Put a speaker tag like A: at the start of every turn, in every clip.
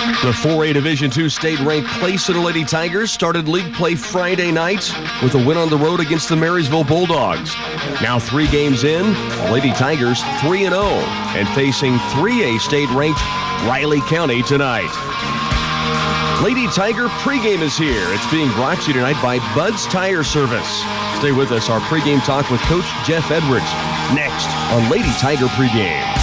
A: The 4A Division II state-ranked Placer Lady Tigers started league play Friday night with a win on the road against the Marysville Bulldogs. Now 3 games in, Lady Tigers 3-0 and facing 3A state-ranked Riley County tonight. Lady Tiger pregame is here. It's being brought to you tonight by Bud's Tire Service. Stay with us. Our pregame talk with Coach Jeff Edwards next on Lady Tiger Pregame.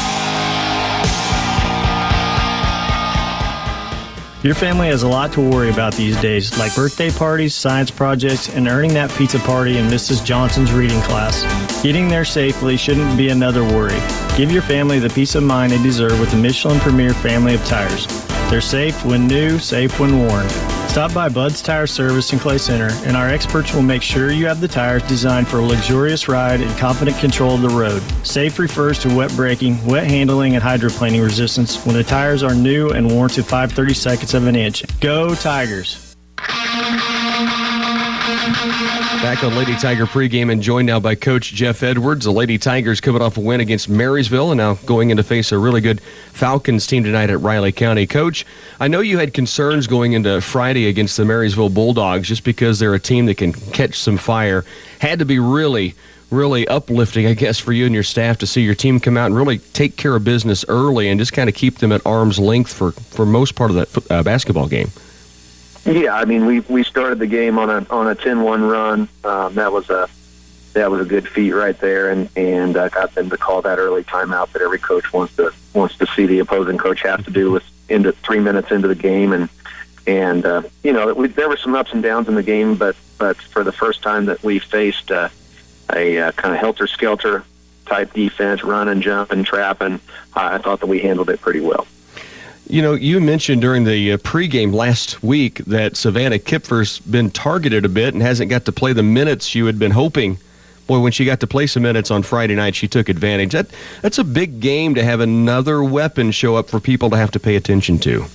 B: Your family has a lot to worry about these days, like birthday parties, science projects, and earning that pizza party in Mrs. Johnson's reading class. Getting there safely shouldn't be another worry. Give your family the peace of mind they deserve with the Michelin Premier family of tires. They're safe when new, safe when worn. Stop by Bud's Tire Service in Clay Center, and our experts will make sure you have the tires designed for a luxurious ride and confident control of the road. Safe refers to wet braking, wet handling, and hydroplaning resistance when the tires are new and worn to 5/32 of an inch. Go Tigers!
A: Back on Lady Tiger pregame and joined now by Coach Jeff Edwards. The Lady Tigers coming off a win against Marysville and now going in to face a really good Falcons team tonight at Riley County. Coach, I know you had concerns going into Friday against the Marysville Bulldogs just because they're a team that can catch some fire. Had to be really uplifting, I guess, for you and your staff to see your team come out and really take care of business early and just kind of keep them at arm's length for most part of that basketball game.
C: Yeah, I mean, we started the game on a 10-1 run. That was a good feat right there, and got them to call that early timeout that every coach wants to see the opposing coach have to do with into 3 minutes into the game, and you know, there were some ups and downs in the game, but for the first time that we faced a kind of helter-skelter type defense, run and jump and trap, and I thought that we handled it pretty well.
A: You know, you mentioned during the pregame last week that Savannah Kipfer's been targeted a bit and hasn't got to play the minutes you had been hoping. Boy, when she got to play some minutes on Friday night, she took advantage. That's a big game to have another weapon show up for people to have to pay attention to.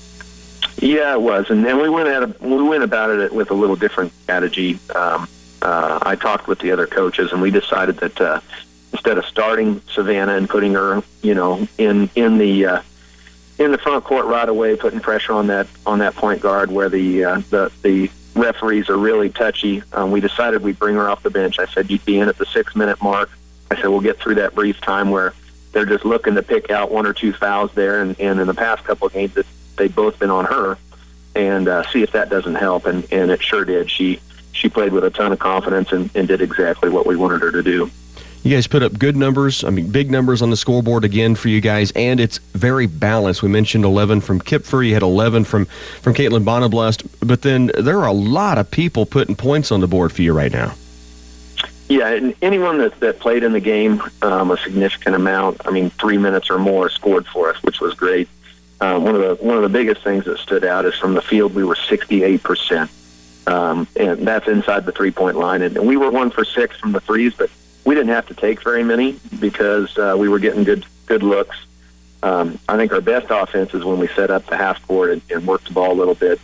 A: Yeah,
C: it was, and then we went about it with a little different strategy. I talked with the other coaches, and we decided that instead of starting Savannah and putting her, you know, in the front court right away, putting pressure on that point guard where the referees are really touchy, we decided we'd bring her off the bench. I said, you'd be in at the 6-minute mark. I said, we'll get through that brief time where they're just looking to pick out 1 or 2 fouls there, and in the past couple of games they've both been on her, and see if that doesn't help, and it sure did. She played with a ton of confidence and did exactly what we wanted her to do.
A: You guys put up good numbers, big numbers on the scoreboard again for you guys, and it's very balanced. We mentioned 11 from Kipfer. You had 11 from Caitlin Bonablest, but then there are a lot of people putting points on the board for you right now.
C: Yeah, and anyone that played in the game a significant amount, 3 minutes or more, scored for us, which was great. One of the biggest things that stood out is from the field we were 68%, and that's inside the 3-point line. And we were 1 for 6 from the threes, but we didn't have to take very many because we were getting good looks. I think our best offense is when we set up the half court and worked the ball a little bit.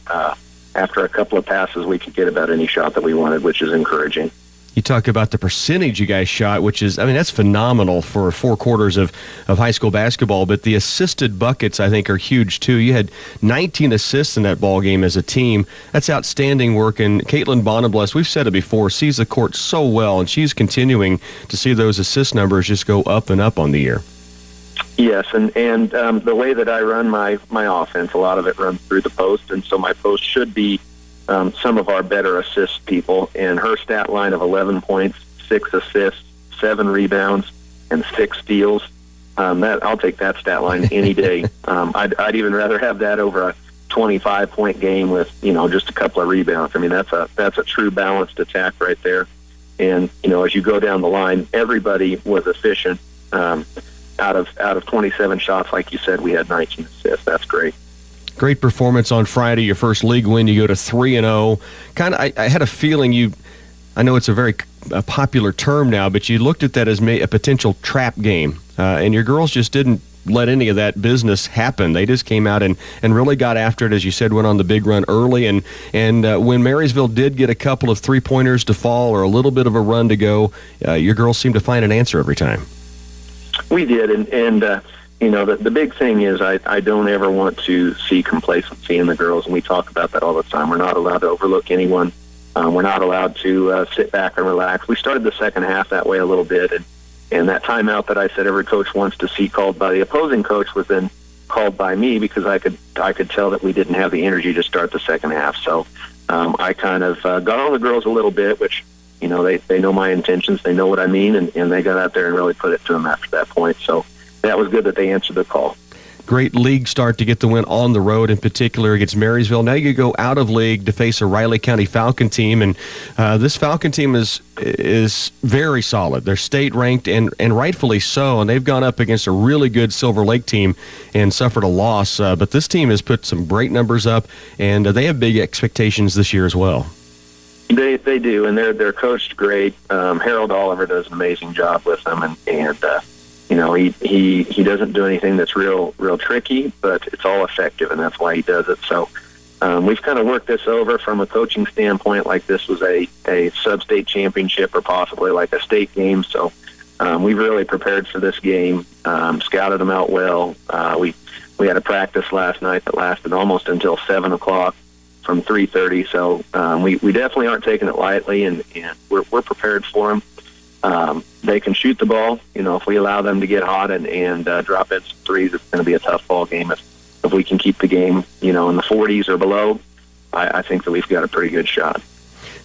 C: After a couple of passes, we could get about any shot that we wanted, which is encouraging.
A: You talk about the percentage you guys shot, which is, that's phenomenal for 4 quarters of high school basketball, but the assisted buckets, I think, are huge, too. You had 19 assists in that ball game as a team. That's outstanding work, and Caitlin Bonablest, we've said it before, sees the court so well, and she's continuing to see those assist numbers just go up and up on the year.
C: Yes, and the way that I run my offense, a lot of it runs through the post, and so my post should be some of our better assist people, and her stat line of 11 points, 6 assists, 7 rebounds, and 6 steals. I'll take that stat line any day. I'd even rather have that over a 25-point game with just a couple of rebounds. That's a true balanced attack right there. And as you go down the line, everybody was efficient. Out of 27 shots, like you said, we had 19 assists. That's great.
A: Great performance on Friday, your first league win. You go to 3-0. I had a feeling I know it's a very popular term now, but you looked at that as a potential trap game, and your girls just didn't let any of that business happen. They just came out and really got after it, as you said, went on the big run early, and when Marysville did get a couple of three-pointers to fall or a little bit of a run to go, your girls seemed to find an answer every time.
C: We did, and the big thing is I don't ever want to see complacency in the girls, and we talk about that all the time. We're not allowed to overlook anyone. We're not allowed to sit back and relax. We started the second half that way a little bit, and that timeout that I said every coach wants to see called by the opposing coach was then called by me, because I could tell that we didn't have the energy to start the second half. So I kind of got on the girls a little bit, which, they know my intentions, they know what I mean, and they got out there and really put it to them after that point. So that was good that they answered the call.
A: Great league start to get the win on the road, in particular against Marysville. Now you go out of league to face a Riley County Falcon team, and this Falcon team is very solid. They're state ranked, and rightfully so, and they've gone up against a really good Silver Lake team and suffered a loss. But this team has put some great numbers up, and they have big expectations this year as well.
C: They do, and they're coached great. Harold Oliver does an amazing job with them, and he doesn't do anything that's real tricky, but it's all effective, and that's why he does it. So we've kind of worked this over from a coaching standpoint, like this was a sub-state championship or possibly like a state game. So we've really prepared for this game, scouted them out well. We had a practice last night that lasted almost until 7 o'clock from 3:30. So we definitely aren't taking it lightly, and we're prepared for them. They can shoot the ball. If we allow them to get hot and drop in some threes, it's going to be a tough ball game. If we can keep the game, in the 40s or below, I think that we've got a pretty good shot.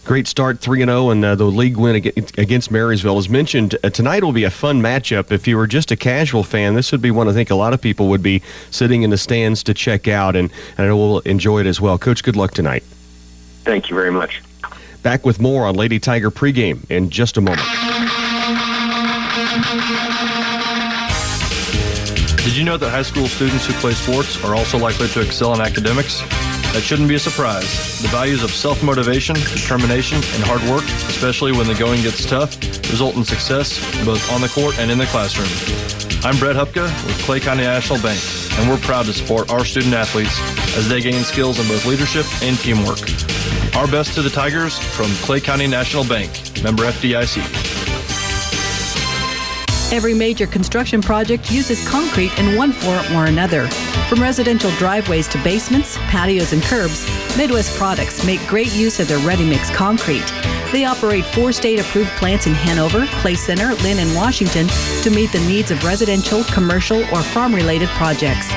A: Great start, 3-0, and the league win against Marysville. As mentioned, tonight will be a fun matchup. If you were just a casual fan, this would be one I think a lot of people would be sitting in the stands to check out, and I know we'll enjoy it as well. Coach, good luck tonight.
C: Thank you very much.
A: Back with more on Lady Tiger pregame in just a moment.
D: Did you know that high school students who play sports are also likely to excel in academics? That shouldn't be a surprise. The values of self-motivation, determination, and hard work, especially when the going gets tough, result in success both on the court and in the classroom. I'm Brett Hupka with Clay County National Bank, and we're proud to support our student athletes as they gain skills in both leadership and teamwork. Our best to the Tigers from Clay County National Bank, member FDIC.
E: Every major construction project uses concrete in one form or another. From residential driveways to basements, patios, and curbs, Midwest Products make great use of their ready-mix concrete. They operate 4 state-approved plants in Hanover, Clay Center, Lynn, and Washington to meet the needs of residential, commercial, or farm-related projects.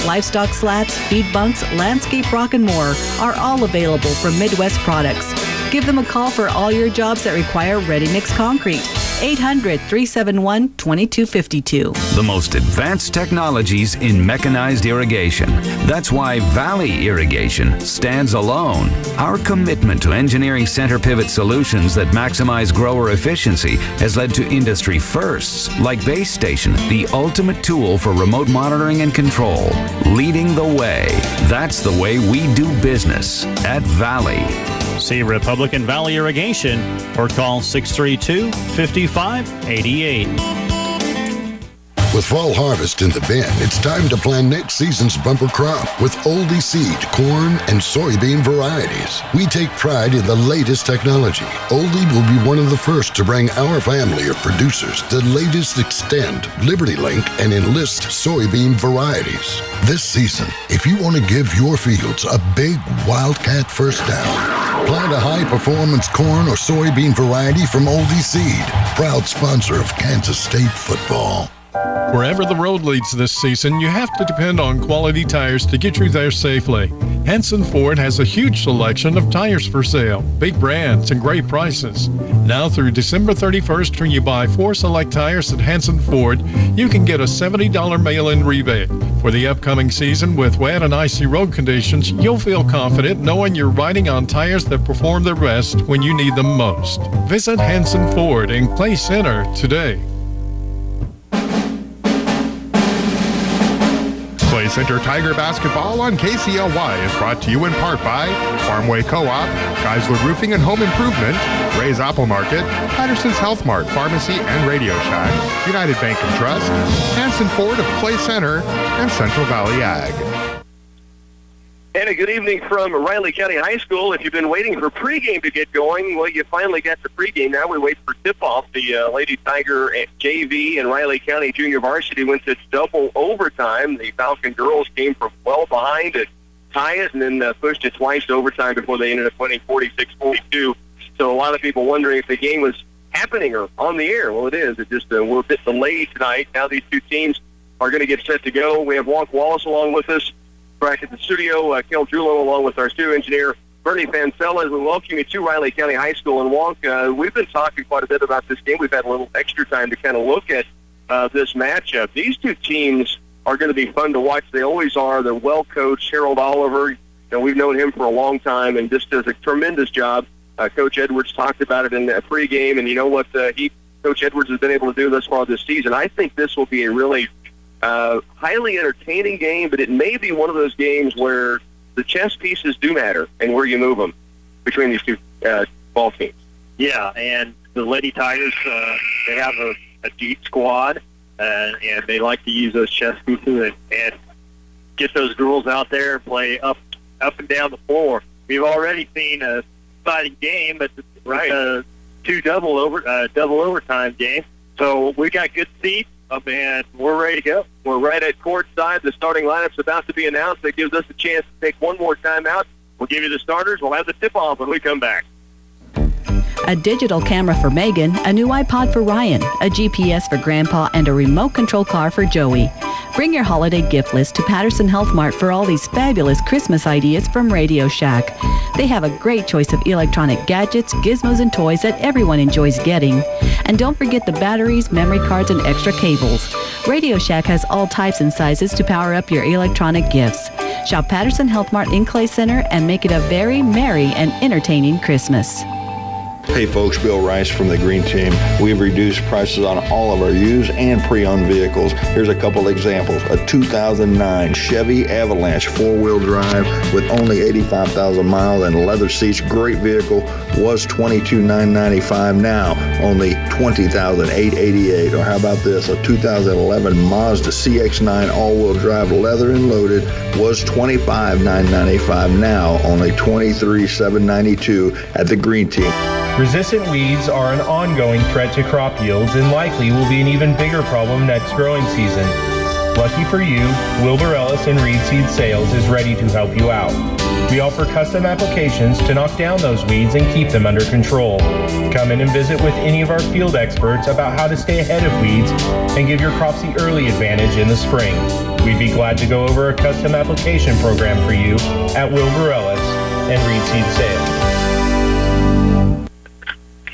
E: Livestock slats, feed bunks, landscape rock, and more are all available from Midwest Products. Give them a call for all your jobs that require ready-mix concrete. 800-371-2252.
F: The most advanced technologies in mechanized irrigation. That's why Valley Irrigation stands alone. Our commitment to engineering center pivot solutions that maximize grower efficiency has led to industry firsts, like Base Station, the ultimate tool for remote monitoring and control. Leading the way. That's the way we do business at Valley.
B: See Republican Valley Irrigation or call 632-5588.
G: With fall harvest in the bin, it's time to plan next season's bumper crop with Oldie seed, corn, and soybean varieties. We take pride in the latest technology. Oldie will be one of the first to bring our family of producers the latest Extend, Liberty Link, and Enlist soybean varieties. This season, if you want to give your fields a big Wildcat first down, plant a high-performance corn or soybean variety from Oldie Seed, proud sponsor of Kansas State football.
H: Wherever the road leads this season, you have to depend on quality tires to get you there safely. Hanson Ford has a huge selection of tires for sale, big brands, and great prices. Now through December 31st, when you buy 4 select tires at Hanson Ford, you can get a $70 mail-in rebate. For the upcoming season, with wet and icy road conditions, you'll feel confident knowing you're riding on tires that perform their best when you need them most. Visit Hanson Ford in Clay Center today.
I: Clay Center Tiger Basketball on KCLY is brought to you in part by Farmway Co-op, Geisler Roofing and Home Improvement, Ray's Apple Market, Patterson's Health Mart Pharmacy and Radio Shack, United Bank and Trust, Hanson Ford of Clay Center, and Central Valley Ag.
C: And a good evening from Riley County High School. If you've been waiting for pregame to get going, well, you finally got the pregame. Now we wait for tip-off. The Lady Tiger JV and Riley County Junior Varsity went to double overtime. The Falcon girls came from well behind to tie it and then pushed it twice to overtime before they ended up winning 46-42. So a lot of people wondering if the game was happening or on the air. Well, it is. It just we're a bit delayed tonight. Now these two teams are going to get set to go. We have Wonk Wallace along with us. Back at the studio, Kel Drulo along with our studio engineer, Bernie Fancella. We welcome you to Riley County High School. And Wonk, we've been talking quite a bit about this game. We've had a little extra time to kind of look at this matchup. These two teams are going to be fun to watch. They always are. They're well coached. Harold Oliver, we've known him for a long time and just does a tremendous job. Coach Edwards talked about it in the pregame, and you know what Coach Edwards has been able to do thus far this season. I think this will be a really highly entertaining game, but it may be one of those games where the chess pieces do matter and where you move them between these two ball teams.
J: Yeah, and the Lady Tigers, they have a deep squad, and they like to use those chess pieces and get those girls out there and play up and down the floor. We've already seen a exciting game, but it's two double overtime game. So we got good seats. And we're ready to go. We're right at courtside. The starting lineup's about to be announced. That gives us a chance to take one more time out. We'll give you the starters. We'll have the tip-off when we come back.
E: A digital camera for Megan, a new iPod for Ryan, a GPS for Grandpa, and a remote control car for Joey. Bring your holiday gift list to Patterson Health Mart for all these fabulous Christmas ideas from Radio Shack. They have a great choice of electronic gadgets, gizmos, and toys that everyone enjoys getting. And don't forget the batteries, memory cards, and extra cables. Radio Shack has all types and sizes to power up your electronic gifts. Shop Patterson Health Mart in Clay Center and make it a very merry and entertaining Christmas.
K: Hey folks, Bill Rice from the Green Team. We've reduced prices on all of our used and pre-owned vehicles. Here's a couple examples. A 2009 Chevy Avalanche 4-wheel drive with only 85,000 miles and leather seats. Great vehicle. Was $22,995. Now only $20,888. Or how about this? A 2011 Mazda CX-9 all-wheel drive, leather and loaded. Was $25,995. Now only $23,792 at the Green Team.
L: Resistant weeds are an ongoing threat to crop yields and likely will be an even bigger problem next growing season. Lucky for you, Wilbur Ellis and Reed Seed Sales is ready to help you out. We offer custom applications to knock down those weeds and keep them under control. Come in and visit with any of our field experts about how to stay ahead of weeds and give your crops the early advantage in the spring. We'd be glad to go over a custom application program for you at Wilbur Ellis and Reed Seed Sales.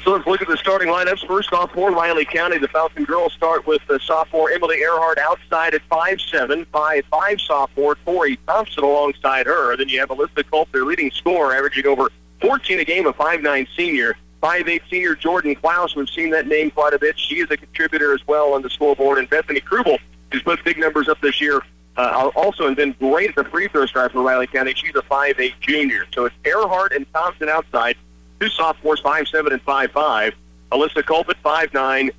C: So let's look at the starting lineups. First off, for Riley County, the Falcon girls start with sophomore Emily Earhart outside at 5'7", 5'5" sophomore Tori Thompson alongside her. Then you have Alyssa Culp, their leading scorer, averaging over 14 a game, a 5'9" senior. 5'8" senior Jordan Klaus, we've seen that name quite a bit. She is a contributor as well on the scoreboard. And Bethany Krubel, who's put big numbers up this year, also and been great at the free throw stripe for Riley County. She's a 5'8" junior. So it's Earhart and Thompson outside. Two sophomores, 5'7" and 5'5". Alyssa Culp at 5'9",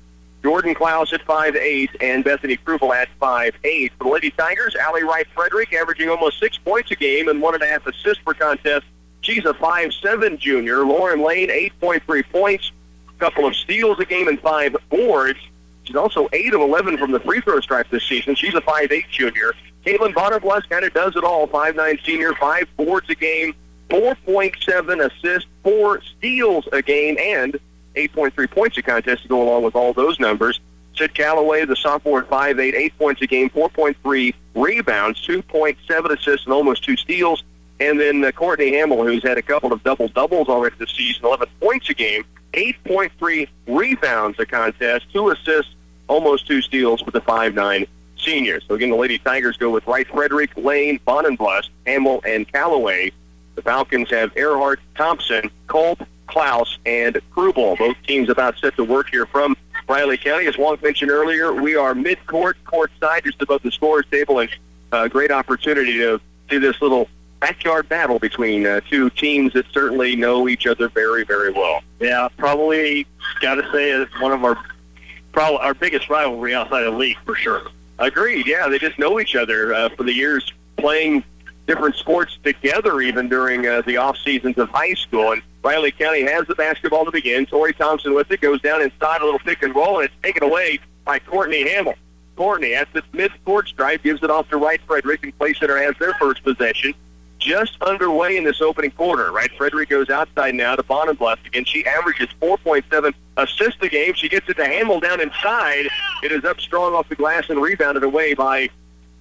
C: Jordan Klaus at 5'8", and Bethany Krubel at 5'8". For the Lady Tigers, Allie Wright-Frederick averaging almost 6 points a game and 1.5 assists per contest. She's a 5'7" junior. Lauren Lane, 8.3 points, a couple of steals a game and 5 boards. She's also 8 of 11 from the free throw stripe this season. She's a 5'8" junior. Caitlin Bonnerblas kind of does it all. 5'9" senior, 5 boards a game, 4.7 assists, 4 steals a game, and 8.3 points a contest to go along with all those numbers. Sid Calloway, the sophomore at 5'8", 8 points a game, 4.3 rebounds, 2.7 assists, and almost 2 steals. And then Courtney Hamill, who's had a couple of double-doubles already this season, 11 points a game, 8.3 rebounds a contest, 2 assists, almost 2 steals with the 5'9" senior. So again, the Lady Tigers go with Wright-Frederick, Lane, Bonnerblas, Hamill, and Calloway. The Falcons have Earhart, Thompson, Culp, Klaus, and Krubel. Both teams about set to work here from Riley County. As Wonk mentioned earlier, we are mid-court, courtside, just above the scorer's table, and a great opportunity to see this little backyard battle between two teams that certainly know each other very, very well.
J: Yeah, probably got to say it's one of our biggest rivalry outside of the league for sure.
C: Agreed. Yeah, they just know each other for the years playing different sports together even during the off seasons of high school. And Riley County has the basketball to begin. Tori Thompson with it, goes down inside, a little pick and roll, and it's taken away by Courtney Hamill. Courtney at the mid-court stripe gives it off to Wright Frederick, and Clay Center has their first possession. Just underway in this opening quarter. Wright Frederick goes outside now to Bonenblest. Again, she averages 4.7 assists a game. She gets it to Hamill down inside. It is up strong off the glass and rebounded away by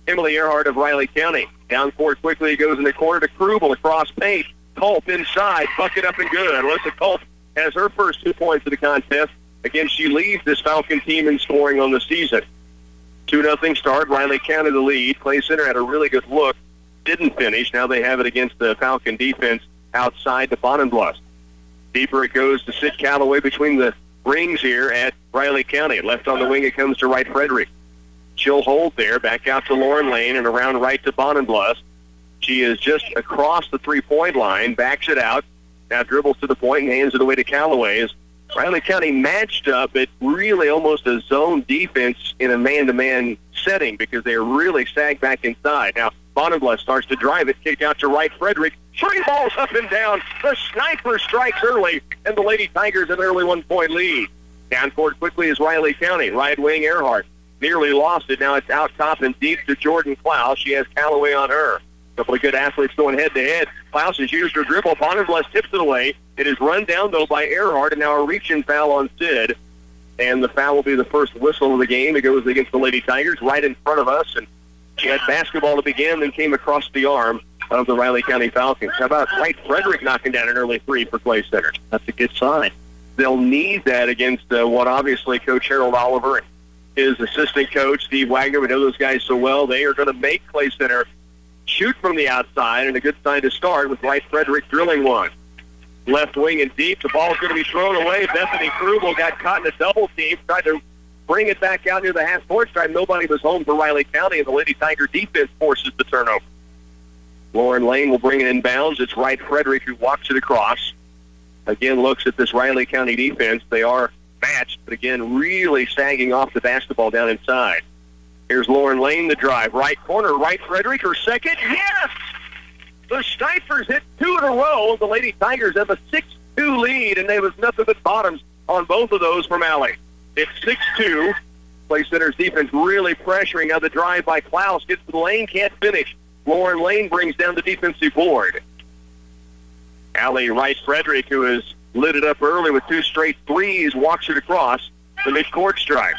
C: Emily Earhart of Riley County. Down court quickly, it goes in the corner to Krubel across paint. Culp inside, bucket up and good. Alyssa Culp has her first 2 points of the contest. Again, she leads this Falcon team in scoring on the season. 2-0 start. Riley County the lead. Clay Center had a really good look. Didn't finish. Now they have it against the Falcon defense outside the Bonenblust. Deeper it goes to Sid Calloway between the rings here at Riley County. Left on the wing it comes to Wright Frederick. She'll hold there. Back out to Lauren Lane and around right to Bonenblust. She is just across the three-point line. Backs it out. Now dribbles to the point and hands it away to Calloway. As Riley County matched up at really almost a zone defense in a man-to-man setting because they really sagged back inside. Now, Bonenblest starts to drive it, kick out to Wright Frederick. 3 balls up and down. The sniper strikes early, and the Lady Tigers have an early 1-point lead. Down court quickly is Riley County. Right wing Earhart. Nearly lost it. Now it's out top and deep to Jordan Klaus. She has Calloway on her. A couple of good athletes going head-to-head. Klaus has used her dribble. Bonenblest tips it away. It is run down, though, by Earhart, and now a reach-in foul on Sid. And the foul will be the first whistle of the game. It goes against the Lady Tigers right in front of us, and she had basketball to begin, then came across the arm of the Riley County Falcons. How about Wright Frederick knocking down an early three for Clay Center? That's a good sign. They'll need that against what obviously Coach Harold Oliver and his assistant coach, Steve Wagner, we know those guys so well. They are going to make Clay Center shoot from the outside, and a good sign to start with Wright Frederick drilling one. Left wing and deep. The ball's going to be thrown away. Bethany Krubel got caught in a double team, tried to bring it back out near the half-court stripe. Nobody was home for Riley County, and the Lady Tiger defense forces the turnover. Lauren Lane will bring it in bounds. It's Wright Frederick who walks it across. Again, looks at this Riley County defense. They are matched, but again, really sagging off the basketball down inside. Here's Lauren Lane, the drive. Right corner, Wright Frederick, her second. Yes! The Snipers hit 2 in a row. The Lady Tigers have a 6-2 lead, and there was nothing but bottoms on both of those from Allie. It's 6-2. Clay Center's defense really pressuring. Now the drive by Klaus gets to the lane, can't finish. Lauren Lane brings down the defensive board. Allie Wright Frederick, who has lit it up early with 2 straight threes, walks it across the midcourt stripe.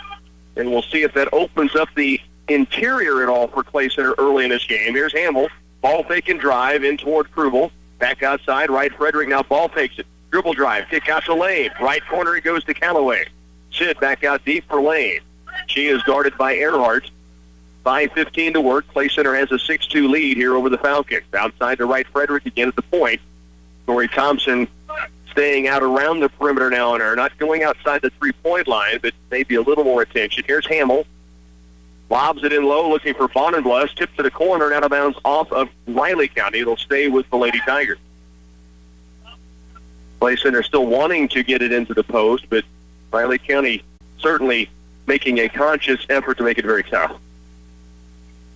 C: And we'll see if that opens up the interior at all for Clay Center early in this game. Here's Hamill. Ball fake and drive in toward Krubel. Back outside, Wright Frederick now ball fakes it. Dribble drive, kick out to Lane. Right corner, it goes to Calloway. Sid back out deep for Lane. She is guarded by Earhart. 5:15 to work. Clay Center has a 6-2 lead here over the Falcons. Outside to Wright Frederick again at the point. Tori Thompson staying out around the perimeter now on her. Not going outside the three-point line, but maybe a little more attention. Here's Hamill. Lobs it in low, looking for Bonenblust. Tip to the corner and out of bounds off of Riley County. It'll stay with the Lady Tigers. Clay Center still wanting to get it into the post, but Riley County certainly making a conscious effort to make it very tough.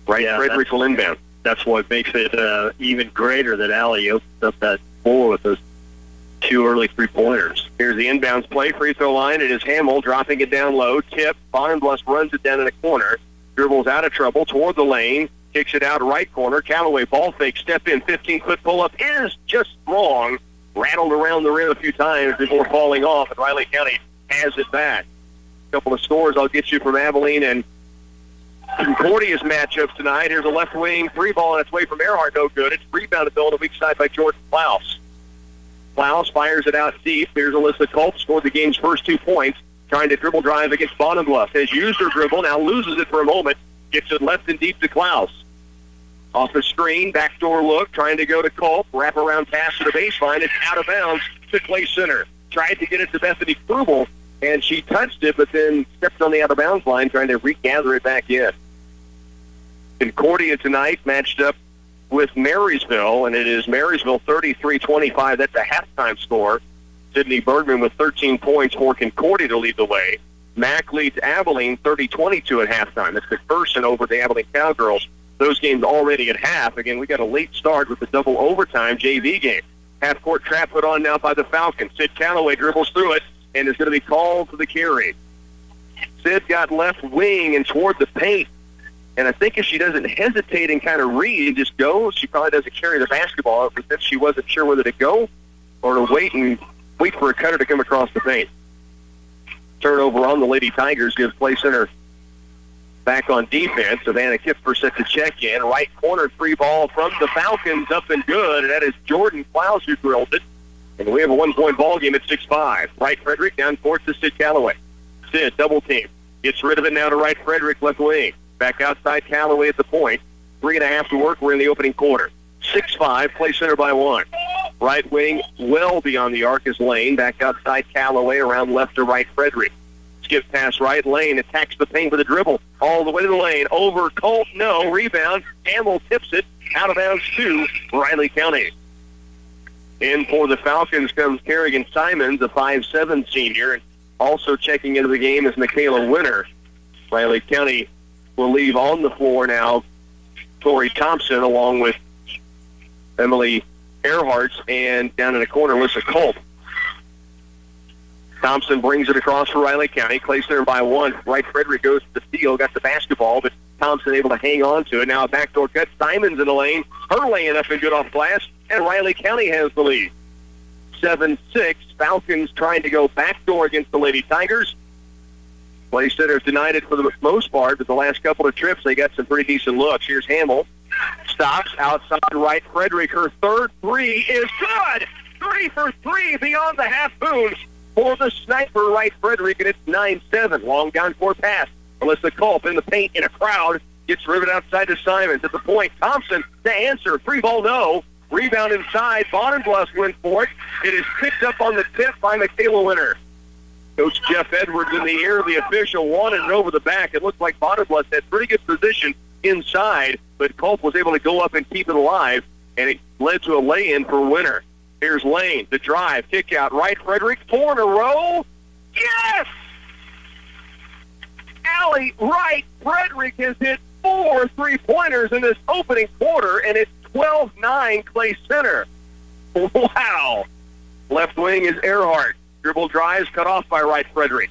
C: Frederick will inbound.
J: That's what makes it even greater that Allie opens up that floor with those 2 early three-pointers.
C: Here's the inbounds play, free throw line. It is Hamill dropping it down low. Tip. Bonenblust runs it down in the corner. Dribbles out of trouble toward the lane. Kicks it out right corner. Calloway ball fake. Step in. 15-foot pull-up is just wrong. Rattled around the rim a few times before falling off, and Riley County has it back. A couple of scores I'll get you from Abilene and Concordia's matchups tonight. Here's a left wing 3-ball on its way from Earhart. No good. It's rebounded though on the weak side by Jordan Klaus. Klaus fires it out deep. Here's Alyssa Culp. Scored the game's first 2 points. Trying to dribble drive against Bonenblust. Has used her dribble. Now loses it for a moment. Gets it left and deep to Klaus. Off the screen. Backdoor look. Trying to go to Culp. Wrap around pass to the baseline. It's out of bounds to Clay Center. Tried to get it to Bethany Krubel, and she touched it, but then stepped on the out-of-bounds line trying to regather it back in. Concordia tonight matched up with Marysville, and it is Marysville 33-25. That's a halftime score. Sydney Bergman with 13 points for Concordia to lead the way. Mack leads Abilene 30-22 at halftime. That's McPherson over the Abilene Cowgirls those games already at half. Again, we got a late start with the double overtime JV game. Half-court trap put on now by the Falcons. Sid Calloway dribbles through it and is going to be called to the carry. Sid got left wing and toward the paint. And I think if she doesn't hesitate and kind of read and just go, she probably doesn't carry the basketball. But then she wasn't sure whether to go or to wait for a cutter to come across the paint. Turnover on the Lady Tigers gives Play Center back on defense. Savannah Kipfer set to check in. Right corner free ball from the Falcons, up and good. And that is Jordan Klaus who drilled it. And we have a 1-point ball game at 6-5. Wright Frederick down court to Sid Calloway. Sid, double team. Gets rid of it now to Wright Frederick, left wing. Back outside Calloway at the point. 3.5 to work. We're in the opening quarter. 6-5, Play Center by 1. Right wing, well beyond the arc is Lane. Back outside Calloway, around left to Wright Frederick. Skip pass right. Lane attacks the paint with a dribble. All the way to the lane. Over Colt, no. Rebound. Hamill tips it. Out of bounds to Riley County. In for the Falcons comes Kerrigan Simons, a 5'7" senior. And also checking into the game is Michaela Winter. Riley County will leave on the floor now Tori Thompson along with Emily Earhart, and down in the corner, Alyssa Culp. Thompson brings it across for Riley County. Clay Center by 1. Wright Frederick goes to the steal, got the basketball, but Thompson able to hang on to it. Now a backdoor cut. Simons in the lane. Her laying up and good off glass, and Riley County has the lead. 7-6. Falcons trying to go backdoor against the Lady Tigers. Play Center denied it for the most part, but the last couple of trips they got some pretty decent looks. Here's Hamill. Stops outside Wright Frederick. Her third three is good. 3 for 3 beyond the half moon for the sniper Wright Frederick, and it's 9-7. Long down court pass. Alyssa Culp in the paint in a crowd. Gets riveted outside to Simons. At the point, Thompson to answer. 3-ball no. Rebound inside. Bonenbluff went for it. It is picked up on the tip by Michaela Winter. Coach Jeff Edwards in the ear of the official wanted it over the back. It looked like Bonenbluff had pretty good position inside, but Culp was able to go up and keep it alive, and it led to a lay-in for Winter. Here's Lane, the drive, kick out, Wright Frederick, 4 in a row. Yes! Allie Wright Frederick has hit 4 3-pointers in this opening quarter, and it's 12-9 Clay Center. Wow! Left wing is Earhart. Dribble drives cut off by Wright Frederick.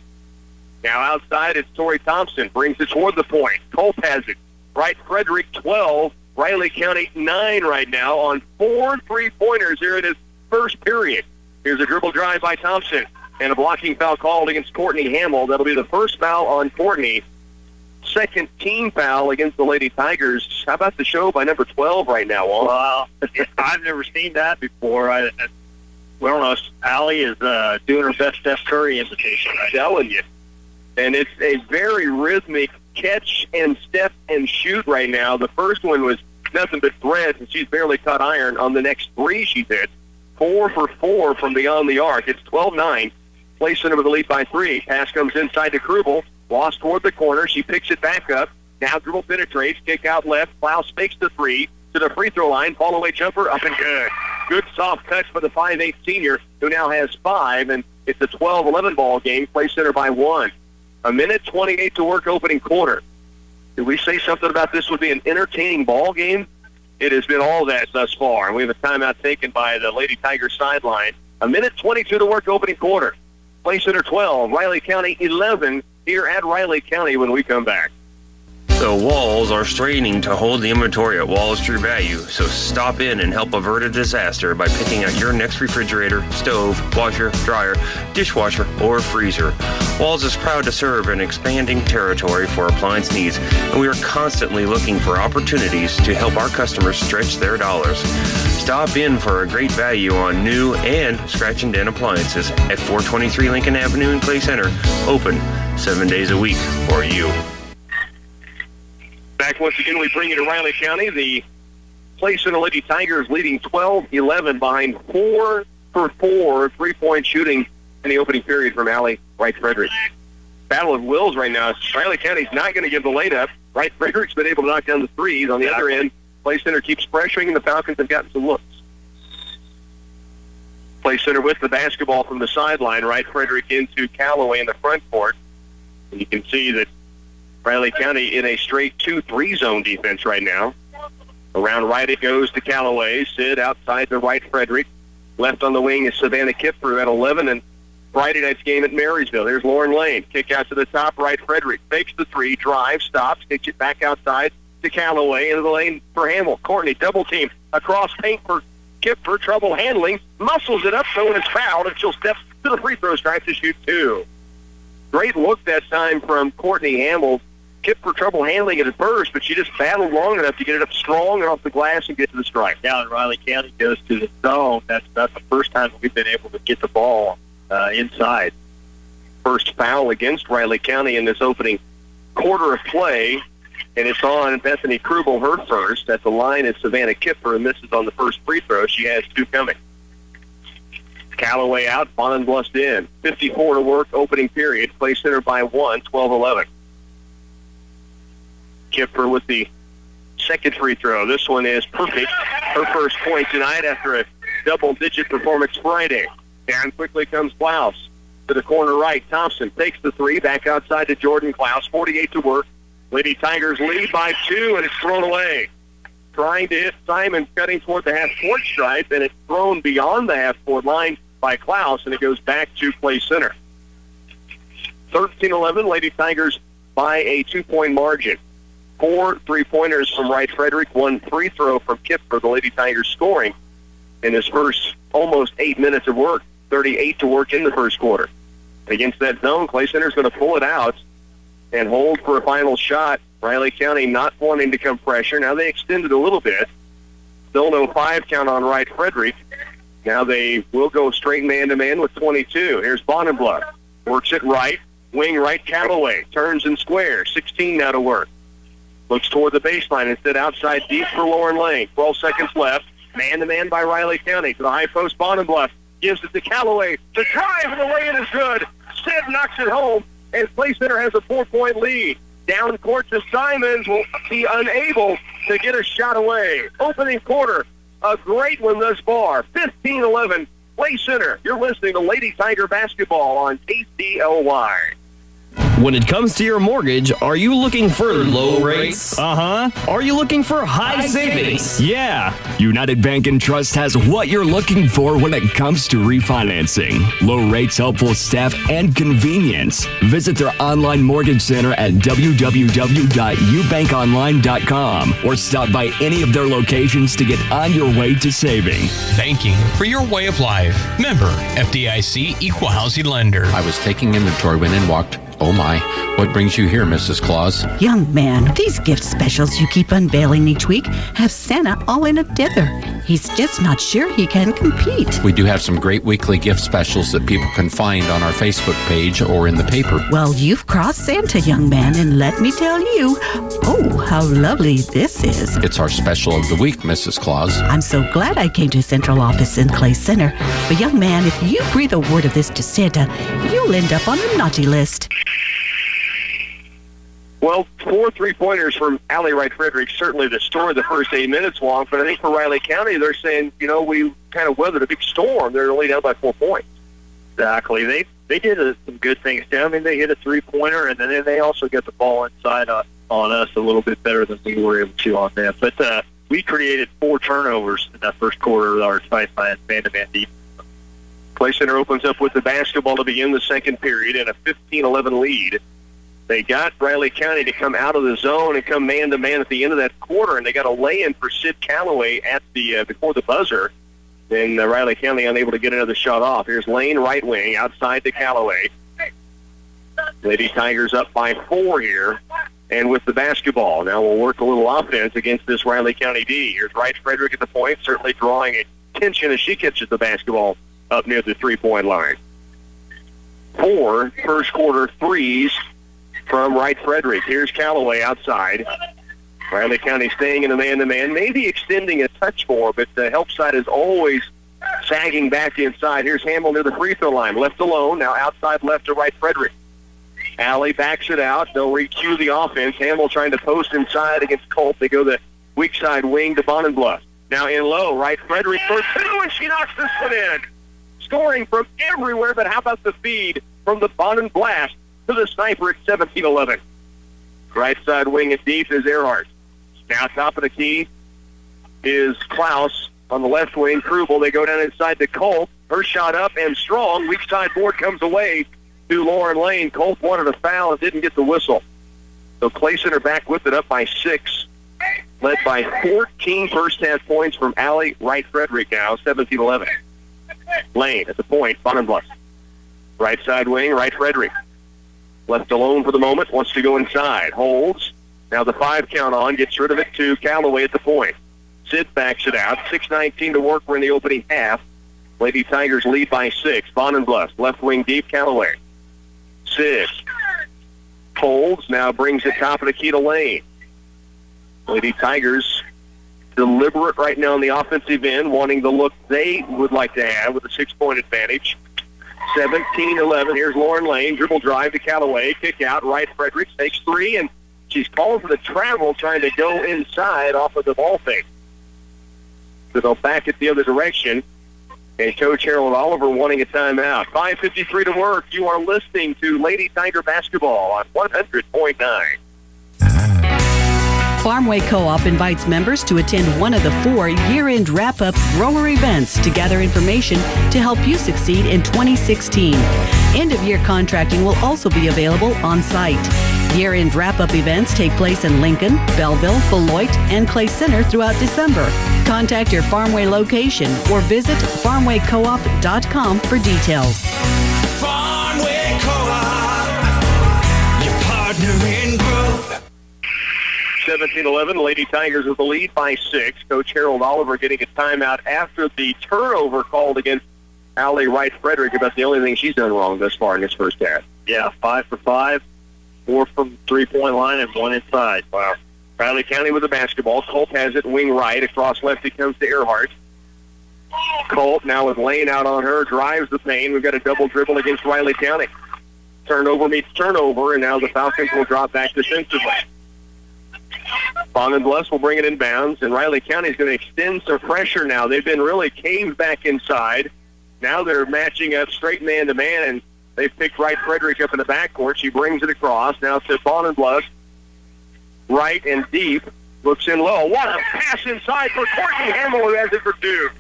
C: Now outside it's Tori Thompson. Brings it toward the point. Culp has it. Wright Frederick 12. Riley County 9 right now on 4 3-pointers here in his first period. Here's a dribble drive by Thompson. And a blocking foul called against Courtney Hamill. That'll be the first foul on Courtney. Second team foul against the Lady Tigers. How about the show by number 12 right now, Walt?
J: Well, I've never seen that before. Well, no, Allie is doing her best Steph Curry imitation.
C: I'm telling you. And it's a very rhythmic catch and step and shoot right now. The first one was nothing but threads, and she's barely caught iron. On the next 3 she hit. 4 for 4 from beyond the arc. It's 12-9. Play Center with the lead by 3. Pass comes inside to Krubel. Lost toward the corner. She picks it back up. Now dribble penetrates. Kick out left. Klaus fakes the 3 to the free throw line. Fall away jumper up and good. Good soft touch for the 5'8" senior, who now has 5, and it's a 12-11 ball game. Play Center by 1. 1:28 to work opening quarter. Did we say something about this would be an entertaining ball game? It has been all that thus far. And we have a timeout taken by the Lady Tigers sideline. 1:22 to work opening quarter. Play Center 12, Riley County 11 here at Riley County when we come back.
M: The walls are straining to hold the inventory at Walls True Value, so stop in and help avert a disaster by picking out your next refrigerator, stove, washer, dryer, dishwasher, or freezer. Walls is proud to serve an expanding territory for appliance needs, and we are constantly looking for opportunities to help our customers stretch their dollars. Stop in for a great value on new and scratch and dent appliances at 423 Lincoln Avenue in Clay Center, open 7 days a week for you.
C: Back once again, we bring you to Riley County. The Play Center Lady Tigers leading 12-11 behind 4 for 4 3-point shooting in the opening period from Allie Wright Frederick. Battle of wills right now. Riley County's not going to give the lead up. Wright Frederick's been able to knock down the threes. On the other end, Play Center keeps pressuring, and the Falcons have gotten some looks. Play Center with the basketball from the sideline. Wright Frederick into Calloway in the front court. And you can see that
N: Riley County in a straight 2-3 zone defense right now. Around right it goes to Callaway. Sid outside the right Frederick. Left on the wing is Savannah Kipfer at 11. And Friday night's game at Marysville. There's Lauren Lane. Kick out to the top right. Frederick fakes the three. Drive. Stops. Kicks it back outside to Callaway. Into the lane for Hamill. Courtney double team. Across paint for Kipfer. Trouble handling. Muscles it up so when it's fouled. And she'll step to the free throw stripe to shoot 2. Great look that time from Courtney Hamill. Kipfer trouble handling it at first, but she just battled long enough to get it up strong and off the glass and get to the stripe.
J: Now, when Riley County goes to the zone, that's the first time we've been able to get the ball inside.
N: First foul against Riley County in this opening quarter of play, and it's on Bethany Krubel, her first. At the line is Savannah Kipfer, and misses on the first free throw. She has 2 coming. Callaway out, Bonenblust in. 54 to work, opening period. Play center by 1, 12-11. Kipfer with the second free throw. This one is perfect. Her first point tonight after a double-digit performance Friday. Down quickly comes Klaus to the corner right. Thompson takes the three. Back outside to Jordan Klaus. 48 to work. Lady Tigers lead by 2, and it's thrown away. Trying to hit Simon, cutting toward the half-court stripe, and it's thrown beyond the half-court line by Klaus, and it goes back to play center. 13-11, Lady Tigers by a 2-point margin. 4 3-pointers from Wright Frederick, 1 free throw from Kipfer, the Lady Tigers scoring in his first almost 8 minutes of work. 38 to work in the first quarter. Against that zone, Clay Center's going to pull it out and hold for a final shot. Riley County not wanting to come pressure. Now they extended a little bit. Still no 5 count on Wright Frederick. Now they will go straight man-to-man with 22. Here's Bonenbluth. Works it right. Wing right, Callaway. Turns and squares. 16 now to work. Looks toward the baseline instead outside deep for Lauren Lane. 12 seconds left. Man-to-man by Riley County. To the high post, Bonenbluth gives it to Callaway. The drive and the lay-in is good. Sid knocks it home, and Clay Center has a 4-point lead. Down court to Simons, will be unable to get a shot away. Opening quarter, a great one thus far. 15-11, Clay Center. You're listening to Lady Tiger Basketball on KCLY.
O: When it comes to your mortgage, are you looking for low rates? Are you looking for high savings? Yeah. United Bank and Trust has what you're looking for when it comes to refinancing. Low rates, helpful staff, and convenience. Visit their online mortgage center at www.ubankonline.com or stop by any of their locations to get on your way to saving.
P: Banking for your way of life. Member FDIC Equal Housing Lender.
Q: I was taking inventory when in walked. Oh my, what brings you here, Mrs. Claus?
R: Young man, these gift specials you keep unveiling each week have Santa all in a dither. He's just not sure he can compete.
Q: We do have some great weekly gift specials that people can find on our Facebook page or in the paper.
R: Well, you've crossed Santa, young man, and let me tell you, oh, how lovely this is.
Q: It's our special of the week, Mrs. Claus.
R: I'm so glad I came to Central Office in Clay Center. But young man, if you breathe a word of this to Santa, you'll end up on the naughty list.
N: Well, 4 3-pointers from Allie Wright Frederick, certainly the story of the first 8 minutes long, but I think for Riley County, they're saying, we kind of weathered a big storm. They're only down by 4 points.
J: Exactly. They did some good things too. I mean, they hit a 3-pointer, and then they also got the ball inside on us a little bit better than we were able to on them. But we created 4 turnovers in that first quarter of our tight man-to-man defense.
N: Clay Center opens up with the basketball to begin the second period and a 15-11 lead. They got Riley County to come out of the zone and come man-to-man at the end of that quarter, and they got a lay-in for Sid Callaway at the before the buzzer. Then Riley County unable to get another shot off. Here's Lane, right wing, outside to Callaway. Lady Tigers up by 4 here, and with the basketball. Now we'll work a little offense against this Riley County D. Here's Wright Frederick at the point, certainly drawing attention as she catches the basketball up near the 3-point line. 4 first-quarter threes from Wright Frederick. Here's Callaway outside. Riley County staying in the man-to-man, maybe extending a touch more, but the help side is always sagging back inside. Here's Hamill near the free throw line, left alone. Now outside left to Wright Frederick. Allie backs it out. They'll re-cue the offense. Hamill trying to post inside against Colt. They go the weak side wing to Bonenbluth. Now in low, Wright Frederick for 2, and she knocks this one in. Scoring from everywhere, but how about the feed from the Bonenblast to the sniper at 17-11. Right side wing and deep is Earhart. Now top of the key is Klaus on the left wing. Krubel, they go down inside to Colt. Her shot up and strong. Weak side board comes away to Lauren Lane. Colt wanted a foul and didn't get the whistle. So Clay Center back with it up by 6. Led by 14 first-half points from Allie Wright-Frederick now, 17-11. Lane at the point, Bonenbluff. Right side wing, Wright-Frederick. Left alone for the moment, wants to go inside. Holds. Now the 5 count on, gets rid of it to Callaway at the point. Sid backs it out. 6:19 to work. We're in the opening half. Lady Tigers lead by 6. Bonenbluff, left wing deep, Callaway. Sid. Holds, now brings it top of the key to Lane. Lady Tigers deliberate right now in the offensive end, wanting the look they would like to have with a 6-point advantage. 17-11. Here's Lauren Lane. Dribble drive to Callaway. Kick out. Wright-Frederick takes 3, and she's calling for the travel, trying to go inside off of the ball fake. So they'll back it the other direction. And Coach Harold Oliver wanting a timeout. 5:53 to work. You are listening to Lady Tiger Basketball on 100.9.
E: Farmway Co-op invites members to attend one of the 4 year-end wrap-up grower events to gather information to help you succeed in 2016. End-of-year contracting will also be available on site. Year-end wrap-up events take place in Lincoln, Belleville, Beloit, and Clay Center throughout December. Contact your Farmway location or visit farmwaycoop.com for details.
S: Farmway Co-op, your partner in growth.
N: 17-11, Lady Tigers with the lead by 6. Coach Harold Oliver getting a timeout after the turnover called against Allie Wright-Frederick. About the only thing she's done wrong thus far in this first half.
J: Yeah, 5 for 5, 4 from three-point line and 1 inside.
N: Wow. Riley County with the basketball. Colt has it wing right. Across left it comes to Earhart. Colt now with Lane out on her, drives the paint. We've got a double dribble against Riley County. Turnover meets turnover, and now the Falcons will drop back defensively. Bonenbluff will bring it in bounds, and Riley County is going to extend some pressure now. They've been really caved back inside. Now they're matching up straight man-to-man, and they've picked Wright-Frederick up in the backcourt. She brings it across. Now to Bonenbluff. Right and deep. Looks in low. What a pass inside for Courtney Hamill, who has it for 2.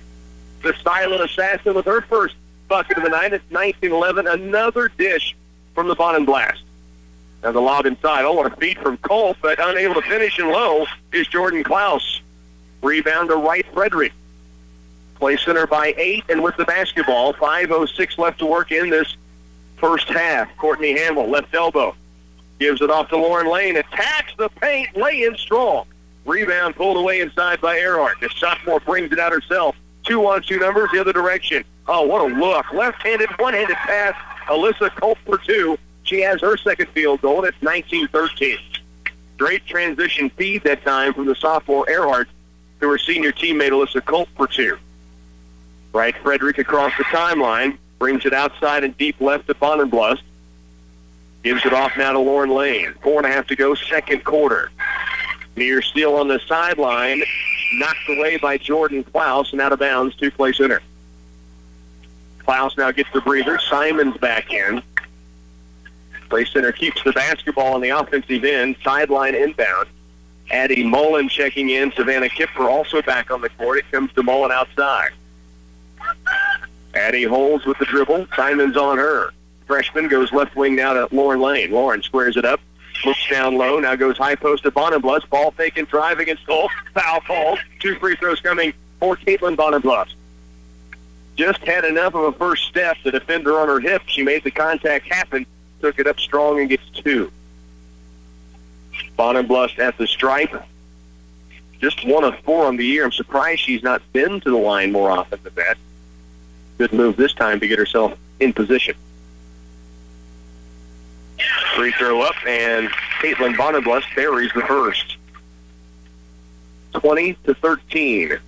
N: The silent assassin with her first bucket of the night. It's 19-11. Another dish from the Bonenblast. Now the lob inside. Oh, what a feed from Colt, but unable to finish in low is Jordan Klaus. Rebound to Wright-Frederick. Clay Center by 8 and with the basketball. 5:06 left to work in this first half. Courtney Hamill, left elbow. Gives it off to Lauren Lane. Attacks the paint. Lay in strong. Rebound pulled away inside by Earhart. The sophomore brings it out herself. 2-on-2 numbers the other direction. Oh, what a look. Left-handed, one-handed pass. Alyssa Colt for 2. She has her second field goal, and it's 19-13. Great transition feed that time from the sophomore Earhart to her senior teammate Alyssa Colt for 2. Wright-Frederick across the timeline. Brings it outside and deep left to Bonenbluff. Gives it off now to Lauren Lane. 4.5 to go, second quarter. Near steal on the sideline. Knocked away by Jordan Klaus and out of bounds to Clay Center. Klaus now gets the breather. Simon's back in. Clay Center keeps the basketball on the offensive end. Sideline inbound. Addie Mullen checking in. Savannah Kipper also back on the court. It comes to Mullen outside. Addie holds with the dribble. Simon's on her. Freshman goes left wing now to Lauren Lane. Lauren squares it up. Looks down low. Now goes high post to Bonenbluff. Ball fake and drive against Colt. Foul called. 2 free throws coming for Caitlin Bonenbluff. Just had enough of a first step. The defender on her hip. She made the contact happen. Took it up strong and gets 2. Bonenbluff at the stripe. Just 1 of 4 on the year. I'm surprised she's not been to the line more often than that. Good move this time to get herself in position. Free throw up, and Caitlin Bonenbluff buries the first. 20-13.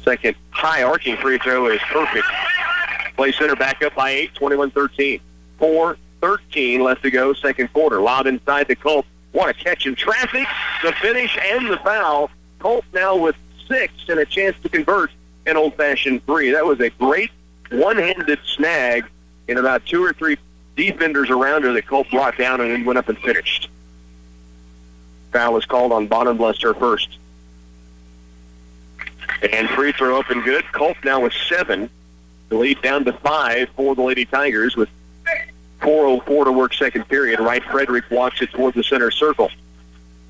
N: Second high arcing free throw is perfect. Clay Center back up by 8, 21-13. 4:13 left to go, second quarter. Lob inside to Colt. What a catch in traffic. The finish and the foul. Colt now with 6 and a chance to convert an old-fashioned 3. That was a great one-handed snag in about 2 or 3
C: defenders around her that Culp brought down and then went up and finished. Foul is called on Bonenblust, her first. And free throw up and good. Culp now with 7. The lead down to 5 for the Lady Tigers with 4:04 to work second period. Wright Frederick walks it toward the center circle.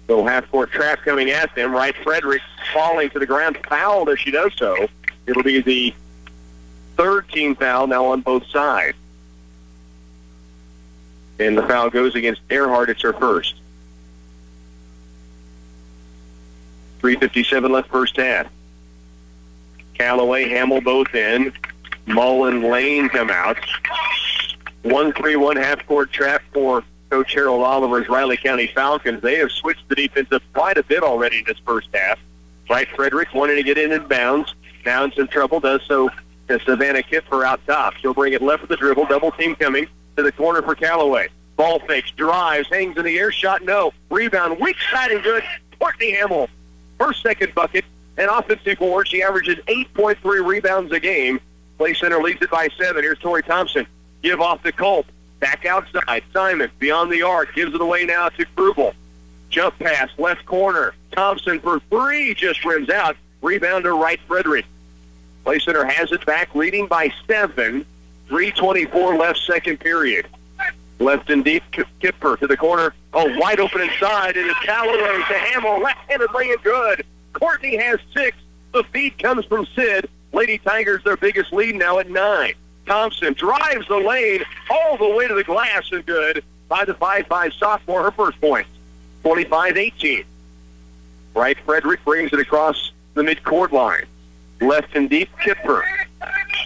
C: So half-court trap coming at them. Wright Frederick falling to the ground, fouled as she does so. It'll be the third team foul now on both sides. And the foul goes against Earhart. It's her first. 3:57 left first half. Callaway, Hamill both in. Mullen, Lane come out. 1-3-1 half-court trap for Coach Harold Oliver's Riley County Falcons. They have switched the defense up quite a bit already in this first half. Wright Frederick wanting to get in bounds. Now in some trouble, does so as Savannah Kipfer out top. She'll bring it left with the dribble. Double team coming to the corner for Callaway. Ball fakes, drives, hangs in the air, shot no. Rebound, weak side and good. Courtney Hamill. First, second bucket, and offensive board. She averages 8.3 rebounds a game. Play Center leads it by 7. Here's Tori Thompson. Give off to Culp. Back outside. Simon beyond the arc. Gives it away now to Krubel. Jump pass, left corner. Thompson for 3. Just rims out. Rebound to Wright Frederick. Play Center has it back, leading by 7. 3:24 left second period. Left and deep, Kipper to the corner. Oh, wide open inside. It is Callaway to Hamill. Left-handed laying good. Courtney has 6. The feed comes from Sid. Lady Tigers, their biggest lead now at 9. Thompson drives the lane all the way to the glass and good by the 5'5" sophomore, her first point. 25-18. Wright Frederick brings it across the midcourt line. Left and deep, Kipper.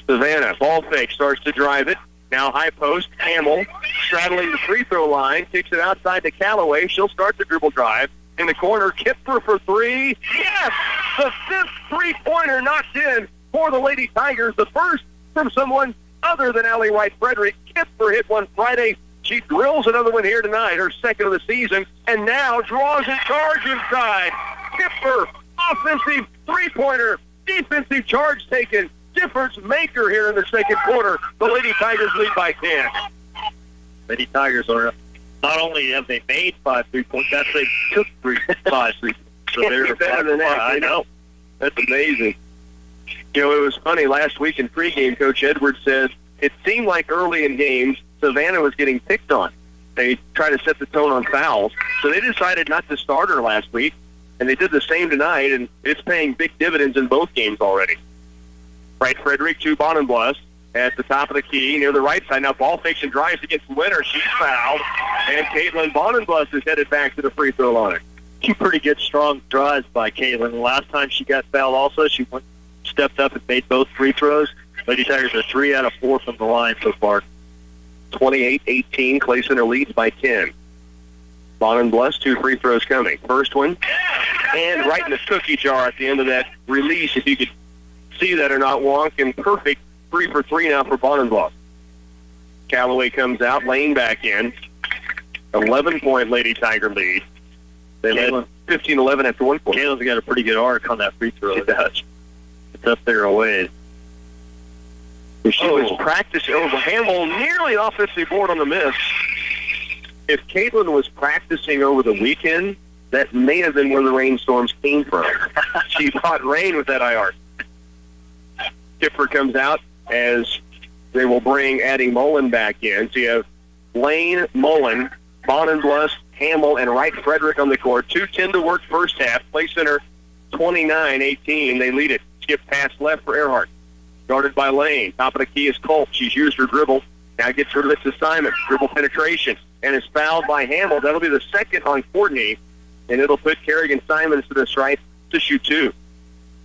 C: Savannah, ball fake, starts to drive it. Now high post, Hamill straddling the free throw line, kicks it outside to Callaway. She'll start the dribble drive. In the corner, Kipper for 3. Yes! The 5th three-pointer knocked in for the Lady Tigers. The first from someone other than Allie Wright Frederick. Kipper hit one Friday. She drills another one here tonight, her second of the season, and now draws in charge inside. Kipper, offensive three-pointer, defensive charge taken. Difference maker here in the second quarter. The Lady Tigers lead by 10.
J: Lady Tigers are not only have they made 5 3-point shots, they took 5 3. So they're
C: better than that.
J: I know.
C: That's amazing. You know, it was funny last week in pregame. Coach Edwards said it seemed like early in games Savannah was getting picked on. They tried to set the tone on fouls, so they decided not to start her last week, and they did the same tonight, and it's paying big dividends in both games already. Wright Frederick to Bonenblust at the top of the key near the right side. Now ball fakes and drives against Winter. She's fouled, and Caitlin Bonenblust is headed back to the free throw line.
J: Two pretty good, strong drives by Caitlin. The last time she got fouled also, she stepped up and made both free throws. Lady Tigers are 3 out of 4 from the line so far.
C: 28-18, Clay Center leads by 10. Bonenblust, 2 free throws coming. First one, and right in the cookie jar at the end of that release, if you could see that or not, Wonk, and perfect 3 for 3 now for Bonenblust. Callaway comes out, Lane back in. 11-point Lady Tiger lead. They led 15-11 after 1 quarter.
J: Caitlin's got a pretty good arc on that free throw.
C: She does.
J: It's up there a ways.
C: She was practicing. Oh, Hamill nearly offensive board on the miss. If Caitlin was practicing over the weekend, that may have been where the rainstorms came from. She caught rain with that IR. Kipper comes out as they will bring adding Mullen back in. So you have Lane, Mullen, Bonenblust, Hamill, and Wright Frederick on the court. 2:10 to work first half. Play Center 29-18. They lead it. Skip pass left for Earhart. Guarded by Lane. Top of the key is Culp. She's used her dribble. Now gets rid of it to Simon. Dribble penetration. And is fouled by Hamill. That'll be the second on Courtney. And it'll put Kerrigan Simons to the stripe to shoot 2.